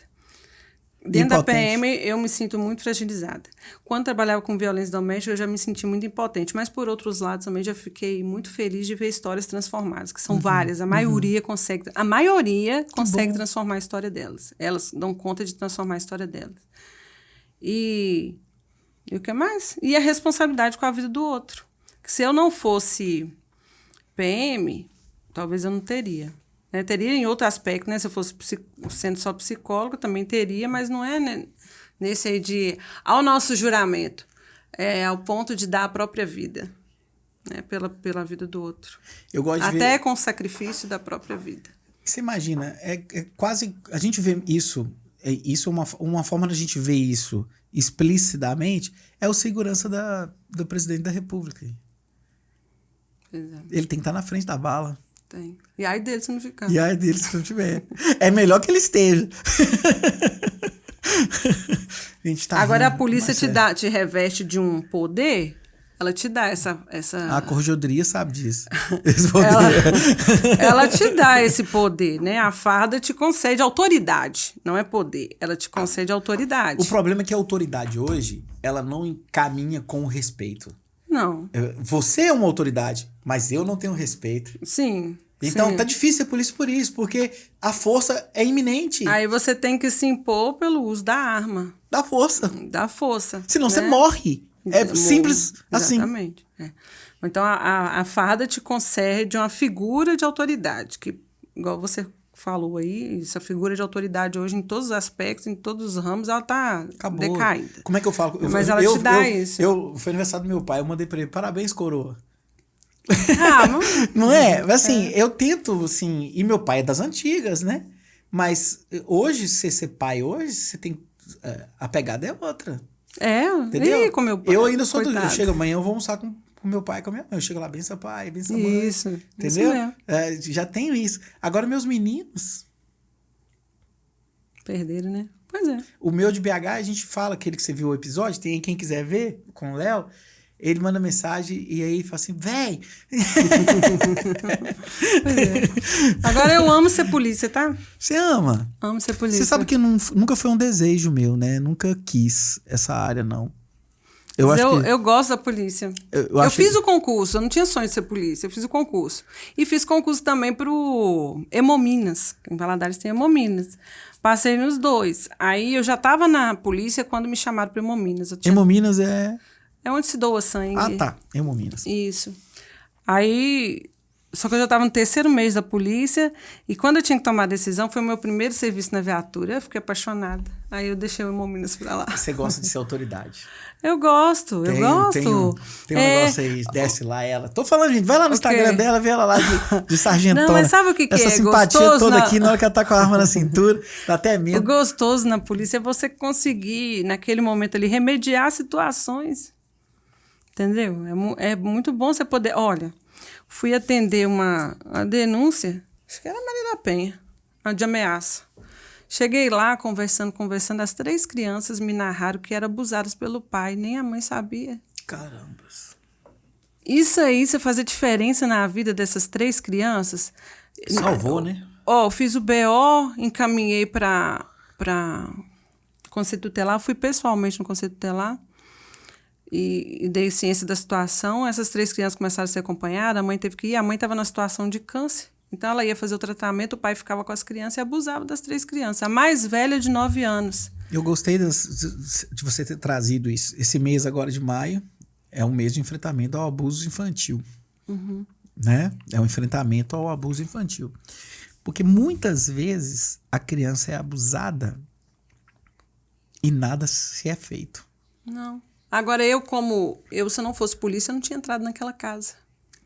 Dentro da PM, eu me sinto muito fragilizada. Quando trabalhava com violência doméstica, eu já me senti muito impotente. Mas, por outros lados, também já fiquei muito feliz de ver histórias transformadas, que são várias. A maioria consegue transformar a história delas. Elas dão conta de transformar a história delas. E o que mais? E a responsabilidade com a vida do outro. Que se eu não fosse PM, talvez eu não teria. Teria em outro aspecto, né? Se eu fosse sendo só psicóloga, também teria, mas não é, né, nesse aí de... Ao nosso juramento, ao ponto de dar a própria vida, né? Pela vida do outro. Eu gosto de Até ver... com o sacrifício da própria vida. Você imagina, quase... A gente vê isso, uma forma da gente ver isso explicitamente, é o segurança do presidente da República. Exato. Ele tem que estar na frente da bala. Tem. E ai dele se não ficar. E ai dele se não tiver. É melhor que ele esteja. Agora a polícia te reveste de um poder, ela te dá essa... A corregedoria sabe disso. Ela te dá esse poder, né? A farda te concede autoridade, não é poder. Ela te concede autoridade. O problema é que a autoridade hoje, ela não encaminha com respeito. Não. Você é uma autoridade, mas eu não tenho respeito. Sim. Então tá difícil ser polícia por isso, porque a força é iminente. Aí você tem que se impor pelo uso da arma. Da força. Da força. Senão você morre. Simples assim. Exatamente. Então a farda te concede uma figura de autoridade, que, igual você falou aí, essa figura de autoridade hoje em todos os aspectos, em todos os ramos, ela tá Acabou. decaída. Como é que eu falo? Mas ela te dá isso. Foi aniversário do meu pai, eu mandei pra ele, parabéns, coroa. Ah, Não é? Mas assim, eu tento, assim, e meu pai é das antigas, né? Mas hoje, você ser pai hoje, você tem. A pegada é outra. Entendeu? E com meu pai. Eu ainda sou coitado. Eu chego amanhã, eu vou almoçar com meu pai e com a minha mãe. Eu chego lá, benção pai, benção mãe. Isso. Entendeu? Isso mesmo. Já tenho isso. Agora, meus meninos. Perderam, né? Pois é. O meu de BH, a gente fala, aquele que você viu o episódio, tem quem quiser ver com o Léo, ele manda mensagem e aí fala assim, véi. Pois é. Agora eu amo ser polícia, tá? Você ama? Amo ser polícia. Você sabe que nunca foi um desejo meu, né? Nunca quis essa área, não. Eu gosto da polícia. Eu fiz o o concurso, eu não tinha sonho de ser polícia, eu fiz o concurso. E fiz concurso também pro Hemominas, em Valadares tem Hemominas. Passei nos dois. Aí eu já estava na polícia quando me chamaram para Hemominas. Hemominas é... É onde se doa sangue. Ah, tá. Hemominas. Isso. Aí... Só que eu já estava no 3º mês da polícia e quando eu tinha que tomar a decisão, foi o meu primeiro serviço na viatura. Eu fiquei apaixonada. Aí eu deixei o Hemominas pra lá. Você gosta de ser autoridade. Eu gosto. Tem um negócio aí, desce lá ela. Tô falando, gente, vai lá no Instagram dela, vê ela lá de sargentona. Não, mas sabe o que Essa é? simpatia Gostoso toda aqui, na hora que ela tá com a arma na cintura, dá até O medo. gostoso na polícia é você conseguir, naquele momento ali, remediar situações. Entendeu? É muito bom você poder... Olha, fui atender uma denúncia, acho que era Maria da Penha, de ameaça. Cheguei lá, conversando, as 3 crianças me narraram que eram abusadas pelo pai, nem a mãe sabia. Carambas. Isso aí, você fazer diferença na vida dessas 3 crianças... Salvou, né? Fiz o BO, encaminhei para Conselho Tutelar, fui pessoalmente no Conselho Tutelar e dei ciência da situação. Essas 3 crianças começaram a ser acompanhadas, a mãe teve que ir, a mãe estava na situação de câncer. Então, ela ia fazer o tratamento, o pai ficava com as crianças e abusava das 3 crianças. A mais velha, de 9 anos. Eu gostei de você ter trazido isso. Esse mês agora de maio é um mês de enfrentamento ao abuso infantil. Uhum. Né? É um enfrentamento ao abuso infantil. Porque muitas vezes a criança é abusada e nada se é feito. Não. Agora, se eu não fosse polícia, eu não tinha entrado naquela casa.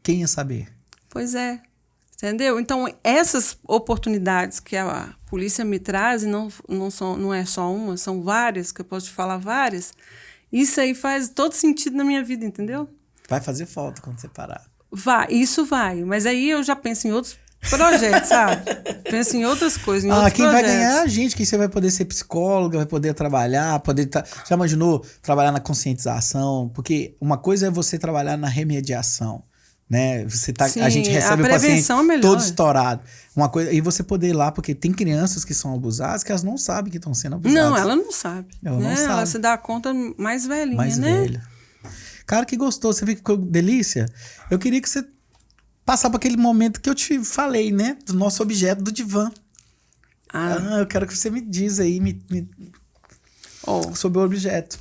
Quem ia saber? Pois é. Entendeu? Então, essas oportunidades que a polícia me traz, e não é só uma, são várias, que eu posso te falar várias, isso aí faz todo sentido na minha vida, entendeu? Vai fazer falta quando você parar. Isso vai. Mas aí eu já penso em outros projetos, sabe? Penso em outras coisas, em outros quem projetos. vai ganhar é a gente, que você vai poder ser psicóloga, vai poder trabalhar, já imaginou trabalhar na conscientização? Porque uma coisa é você trabalhar na remediação, né? Sim, a gente recebe o paciente é todo estourado. Uma coisa, e você poder ir lá, porque tem crianças que são abusadas que elas não sabem que estão sendo abusadas. Não, ela não sabe. Ela né? não sabe. Ela se dá conta mais velhinha, mais né? velha. Cara, que gostoso. Você viu que ficou delícia? Eu queria que você passasse por aquele momento que eu te falei, né? Do nosso objeto do divã. Eu quero que você me diz aí sobre o objeto.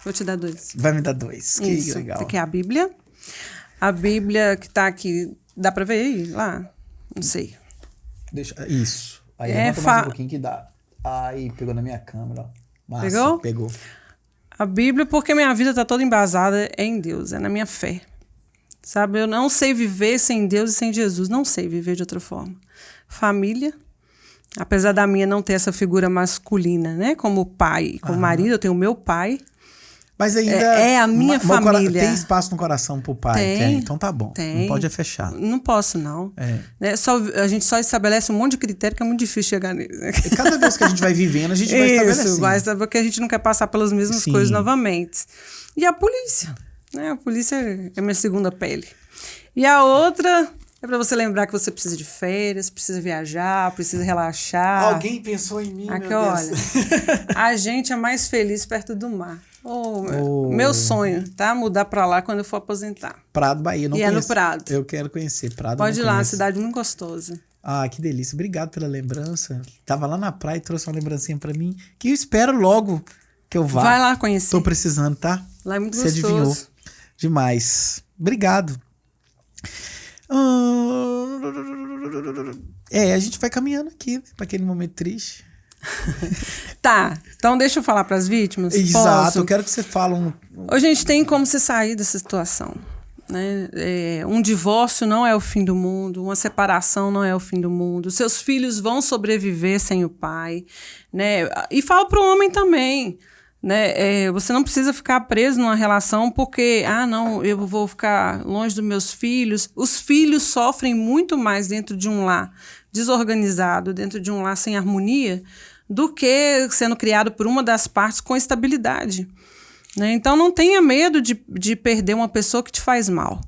Vou te dar 2. Vai me dar 2. Que Isso. legal. Essa aqui é a Bíblia. A Bíblia que tá aqui, dá pra ver aí? Lá? Não sei. Isso. Aí levanta mais um pouquinho que dá. Aí, pegou na minha câmera, ó. Massa, pegou? Pegou. A Bíblia, porque minha vida tá toda embasada em Deus, é na minha fé. Sabe, eu não sei viver sem Deus e sem Jesus, não sei viver de outra forma. Família, apesar da minha não ter essa figura masculina, né? Como pai e como marido, eu tenho o meu pai. Mas ainda é a minha família. Tem espaço no coração pro pai? Tem. Então tá bom. Tem. Não pode fechar. Não posso, não. Né? A gente só estabelece um monte de critério que é muito difícil chegar nele. E cada vez que a gente vai vivendo, a gente vai estabelecendo. Isso, mas é porque a gente não quer passar pelas mesmas coisas novamente. E a polícia. Né? A polícia é minha segunda pele. E a outra é pra você lembrar que você precisa de férias, precisa viajar, precisa relaxar. Alguém pensou em mim, aqui, meu Deus. olha, a gente é mais feliz perto do mar. Meu sonho, tá? Mudar pra lá quando eu for aposentar. Prado, Bahia. Não e conheço. É no Prado. Eu quero conhecer. Prado. Pode ir lá, conheço. uma cidade muito gostosa. Que delícia. Obrigado pela lembrança. Tava lá na praia e trouxe uma lembrancinha pra mim, que eu espero logo que eu vá. Vai lá conhecer. Tô precisando, tá? Lá é muito Você gostoso. adivinhou. Demais. Obrigado. A gente vai caminhando aqui, né, para aquele momento triste. Tá, então deixa eu falar para as vítimas. Exato, Posso? eu quero que você fale Ô, gente, tem como você sair dessa situação. Né? Um divórcio não é o fim do mundo, uma separação não é o fim do mundo. Seus filhos vão sobreviver sem o pai. Né? E falo para o homem também. Né? Você não precisa ficar preso numa relação porque, não, eu vou ficar longe dos meus filhos. Os filhos sofrem muito mais dentro de um lar desorganizado, dentro de um lar sem harmonia, do que sendo criado por uma das partes com estabilidade. Né? Então, não tenha medo de perder uma pessoa que te faz mal.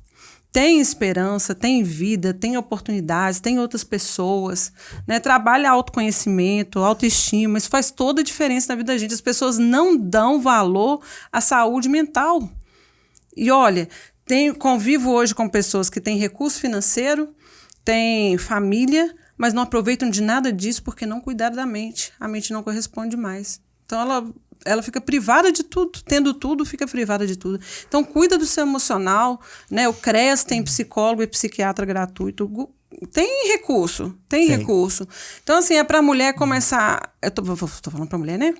Tem esperança, tem vida, tem oportunidades, tem outras pessoas. Né? Trabalha autoconhecimento, autoestima. Isso faz toda a diferença na vida da gente. As pessoas não dão valor à saúde mental. E olha, convivo hoje com pessoas que têm recurso financeiro, têm família, mas não aproveitam de nada disso porque não cuidaram da mente. A mente não corresponde mais. Então, ela fica privada de tudo. Tendo tudo, fica privada de tudo. Então, cuida do seu emocional. Né? O CREAS tem psicólogo e psiquiatra gratuito. Tem recurso. Tem recurso. Então, assim, é para a mulher começar... Eu tô falando para a mulher, né?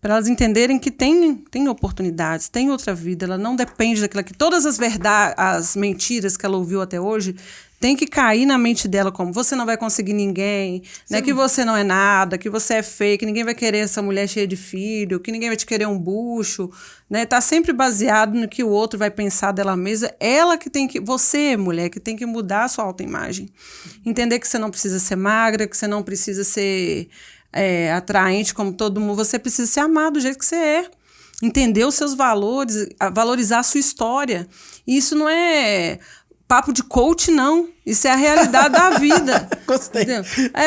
Para elas entenderem que tem oportunidades, tem outra vida. Ela não depende daquilo que... Todas as mentiras que ela ouviu até hoje... Tem que cair na mente dela como você não vai conseguir ninguém, né? Que você não é nada, que você é feio, que ninguém vai querer essa mulher cheia de filho, que ninguém vai te querer um bucho, né? Tá sempre baseado no que o outro vai pensar dela mesma. Ela que tem que... Você, mulher, que tem que mudar a sua autoimagem. Entender que você não precisa ser magra, que você não precisa ser atraente como todo mundo. Você precisa ser amado do jeito que você é. Entender os seus valores, valorizar a sua história. E isso não é... papo de coach, não. Isso é a realidade da vida. Gostei. Entendeu?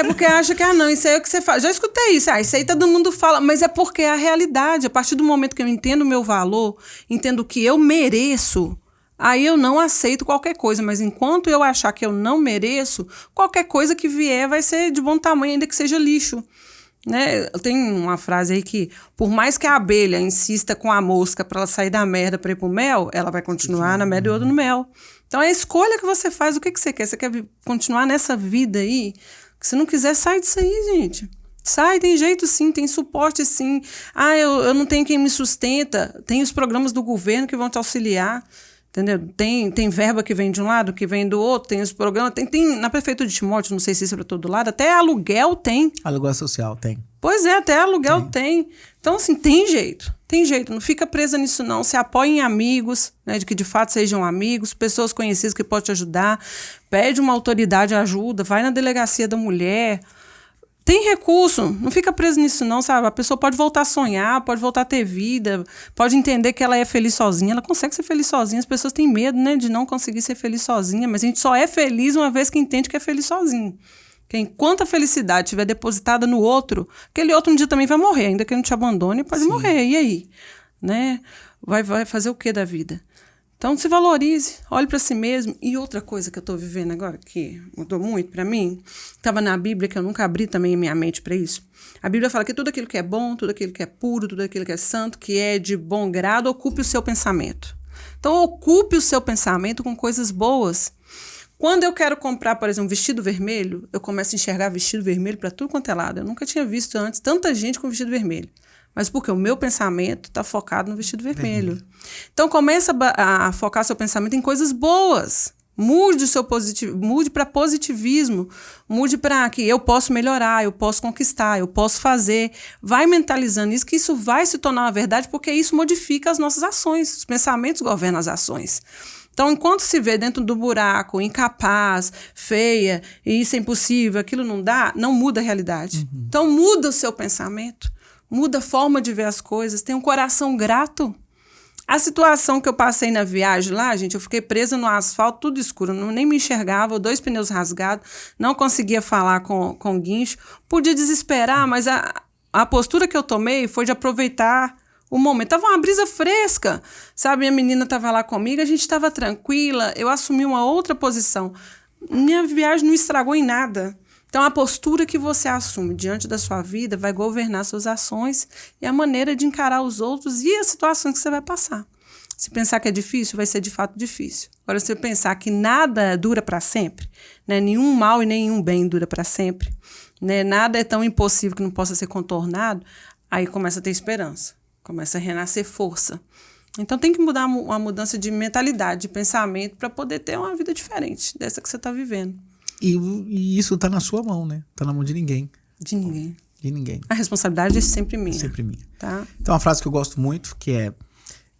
Porque acha que, não, isso aí é o que você faz. Já escutei isso. Isso aí todo mundo fala. Mas é porque é a realidade. A partir do momento que eu entendo o meu valor, entendo o que eu mereço, aí eu não aceito qualquer coisa. Mas enquanto eu achar que eu não mereço, qualquer coisa que vier vai ser de bom tamanho, ainda que seja lixo. Né? Tem uma frase aí que, por mais que a abelha insista com a mosca para ela sair da merda para ir pro mel, ela vai continuar na merda e outro no mel. Então é a escolha que você faz. O que você quer? Você quer continuar nessa vida aí? Se não quiser, sai disso aí, gente. Sai, tem jeito sim, tem suporte sim. Eu não tenho quem me sustenta. Tem os programas do governo que vão te auxiliar. Entendeu? Tem verba que vem de um lado, que vem do outro, tem os programas, tem na Prefeitura de Timóteo, não sei se isso é para todo lado, até aluguel tem. Aluguel social tem. Pois é, até aluguel tem. Então, assim, tem jeito, não fica presa nisso não, se apoia em amigos, né, de que de fato sejam amigos, pessoas conhecidas que podem te ajudar, pede uma autoridade ajuda, vai na delegacia da mulher. Tem recurso, não fica preso nisso não, sabe? A pessoa pode voltar a sonhar, pode voltar a ter vida, pode entender que ela é feliz sozinha, ela consegue ser feliz sozinha. As pessoas têm medo, né, de não conseguir ser feliz sozinha, mas a gente só é feliz uma vez que entende que é feliz sozinho. Porque enquanto a felicidade estiver depositada no outro, aquele outro um dia também vai morrer, ainda que ele não te abandone, pode morrer, e aí? Né? Vai fazer o que da vida? Então, se valorize, olhe para si mesmo. E outra coisa que eu estou vivendo agora, que mudou muito para mim, estava na Bíblia, que eu nunca abri também a minha mente para isso. A Bíblia fala que tudo aquilo que é bom, tudo aquilo que é puro, tudo aquilo que é santo, que é de bom grado, ocupe o seu pensamento. Então, ocupe o seu pensamento com coisas boas. Quando eu quero comprar, por exemplo, um vestido vermelho, eu começo a enxergar vestido vermelho para tudo quanto é lado. Eu nunca tinha visto antes tanta gente com vestido vermelho. Mas porque o meu pensamento está focado no vestido vermelho. Então, começa a focar seu pensamento em coisas boas. Mude para positivismo. Mude para que eu posso melhorar, eu posso conquistar, eu posso fazer. Vai mentalizando isso, que isso vai se tornar uma verdade, porque isso modifica as nossas ações. Os pensamentos governam as ações. Então, enquanto se vê dentro do buraco, incapaz, feia, e isso é impossível, aquilo não dá, não muda a realidade. Então, muda o seu pensamento. Muda a forma de ver as coisas, tem um coração grato. A situação que eu passei na viagem lá, gente, eu fiquei presa no asfalto, tudo escuro, nem me enxergava, 2 pneus rasgados, não conseguia falar com guincho, podia desesperar, mas a postura que eu tomei foi de aproveitar o momento. Tava uma brisa fresca, sabe? Minha menina estava lá comigo, a gente estava tranquila, eu assumi uma outra posição. Minha viagem não estragou em nada. Então, a postura que você assume diante da sua vida vai governar suas ações e a maneira de encarar os outros e as situações que você vai passar. Se pensar que é difícil, vai ser de fato difícil. Agora, se você pensar que nada dura para sempre, né? Nenhum mal e nenhum bem dura para sempre, né? Nada é tão impossível que não possa ser contornado, aí começa a ter esperança, começa a renascer força. Então, tem que mudar uma mudança de mentalidade, de pensamento, para poder ter uma vida diferente dessa que você está vivendo. E isso tá na sua mão, né? Tá na mão de ninguém. De ninguém. De ninguém. A responsabilidade é sempre minha. Sempre minha. Tá? Então, uma frase que eu gosto muito, que é: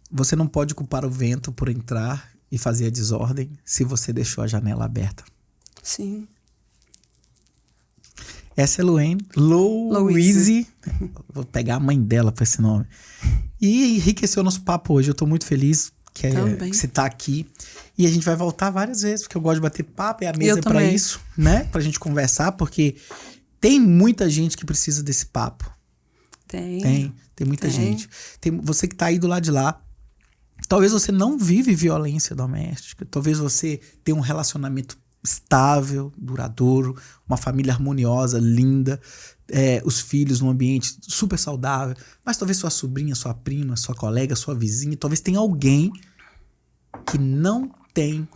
você não pode culpar o vento por entrar e fazer a desordem se você deixou a janela aberta. Sim. Essa é Louise. Vou pegar a mãe dela pra esse nome. E enriqueceu nosso papo hoje. Eu tô muito feliz que você tá aqui. E a gente vai voltar várias vezes, porque eu gosto de bater papo, e a mesa é pra isso, né? Pra gente conversar, porque tem muita gente que precisa desse papo. Tem muita gente. Tem você que tá aí do lado de lá. Talvez você não vive violência doméstica. Talvez você tenha um relacionamento estável, duradouro, uma família harmoniosa, linda, os filhos num ambiente super saudável. Mas talvez sua sobrinha, sua prima, sua colega, sua vizinha, talvez tenha alguém que não tem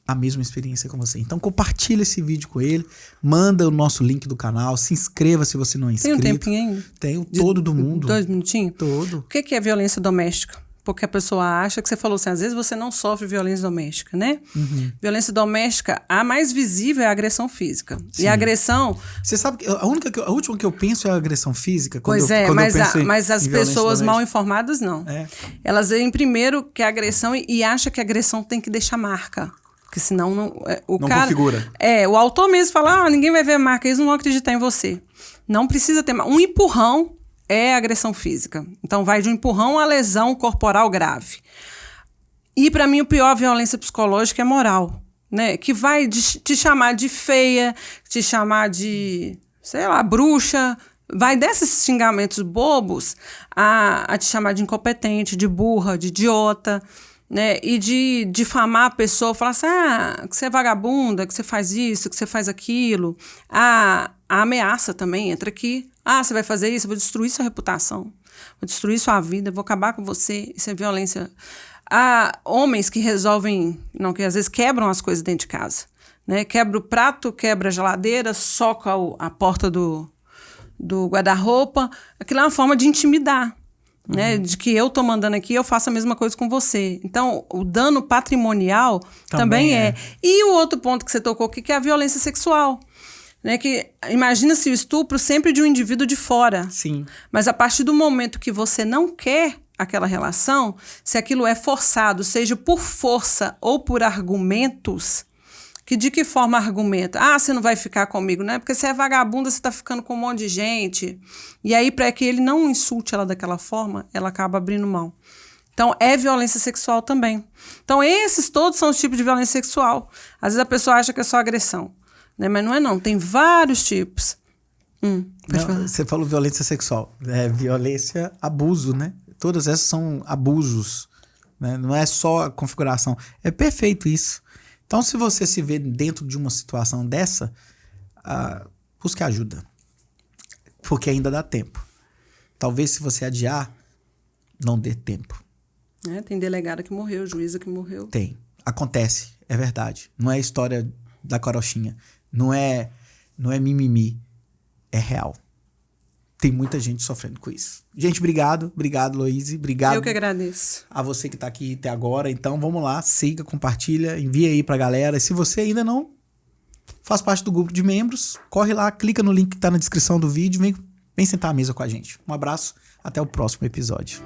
a mesma experiência com você. Então compartilha esse vídeo com ele, manda o nosso link do canal, se inscreva se você não é inscrito. Tem um tempinho ainda? Tenho todo do mundo. 2 minutinhos? Todo. O que é violência doméstica? Porque a pessoa acha que você falou assim, às vezes você não sofre violência doméstica, né? Uhum. Violência doméstica, a mais visível é a agressão física. Sim. E a agressão... Você sabe que a última que eu penso é a agressão física. Mas as pessoas mal informadas não. Elas veem primeiro que a agressão e acham que a agressão tem que deixar marca. Porque senão não configura. O autor mesmo fala, ninguém vai ver a marca, eles não vão acreditar em você. Não precisa ter um empurrão. É agressão física. Então, vai de um empurrão à lesão corporal grave. E, para mim, o pior, a violência psicológica é moral, né? Que vai te chamar de feia, te chamar de, sei lá, bruxa. Vai desses xingamentos bobos a te chamar de incompetente, de burra, de idiota, né? E de difamar a pessoa, falar assim, que você é vagabunda, que você faz isso, que você faz aquilo. A ameaça também entra aqui. Você vai fazer isso, eu vou destruir sua reputação, vou destruir sua vida, vou acabar com você. Isso é violência. Há homens que resolvem, que às vezes quebram as coisas dentro de casa, né? Quebra o prato, quebra a geladeira, soca a porta do guarda-roupa. Aquilo é uma forma de intimidar, né? De que eu tô mandando aqui, eu faço a mesma coisa com você. Então, o dano patrimonial também é. E o outro ponto que você tocou aqui, que é a violência sexual. Né, que imagina-se o estupro sempre de um indivíduo de fora. Sim. Mas a partir do momento que você não quer aquela relação, se aquilo é forçado, seja por força ou por argumentos, que de que forma argumenta? Você não vai ficar comigo, não é porque você é vagabunda, você tá ficando com um monte de gente. E aí, para que ele não insulte ela daquela forma, ela acaba abrindo mão. Então, é violência sexual também. Então, esses todos são os tipos de violência sexual. Às vezes a pessoa acha que é só agressão. Né? Mas não é não, tem vários tipos. Você falou violência sexual, violência, abuso, né? Todas essas são abusos, né? Não é só a configuração, é perfeito isso. Então, se você se vê dentro de uma situação dessa, busque ajuda, porque ainda dá tempo. Talvez se você adiar, não dê tempo. Tem delegada que morreu, juíza que morreu. Tem, acontece, é verdade. Não é história da carochinha. Não é mimimi, é real. Tem muita gente sofrendo com isso. Gente, obrigado, Louise, obrigado. Eu que agradeço. A você que tá aqui até agora. Então, vamos lá, siga, compartilha, envia aí pra galera. Se você ainda não faz parte do grupo de membros, corre lá, clica no link que tá na descrição do vídeo, vem sentar à mesa com a gente. Um abraço, até o próximo episódio.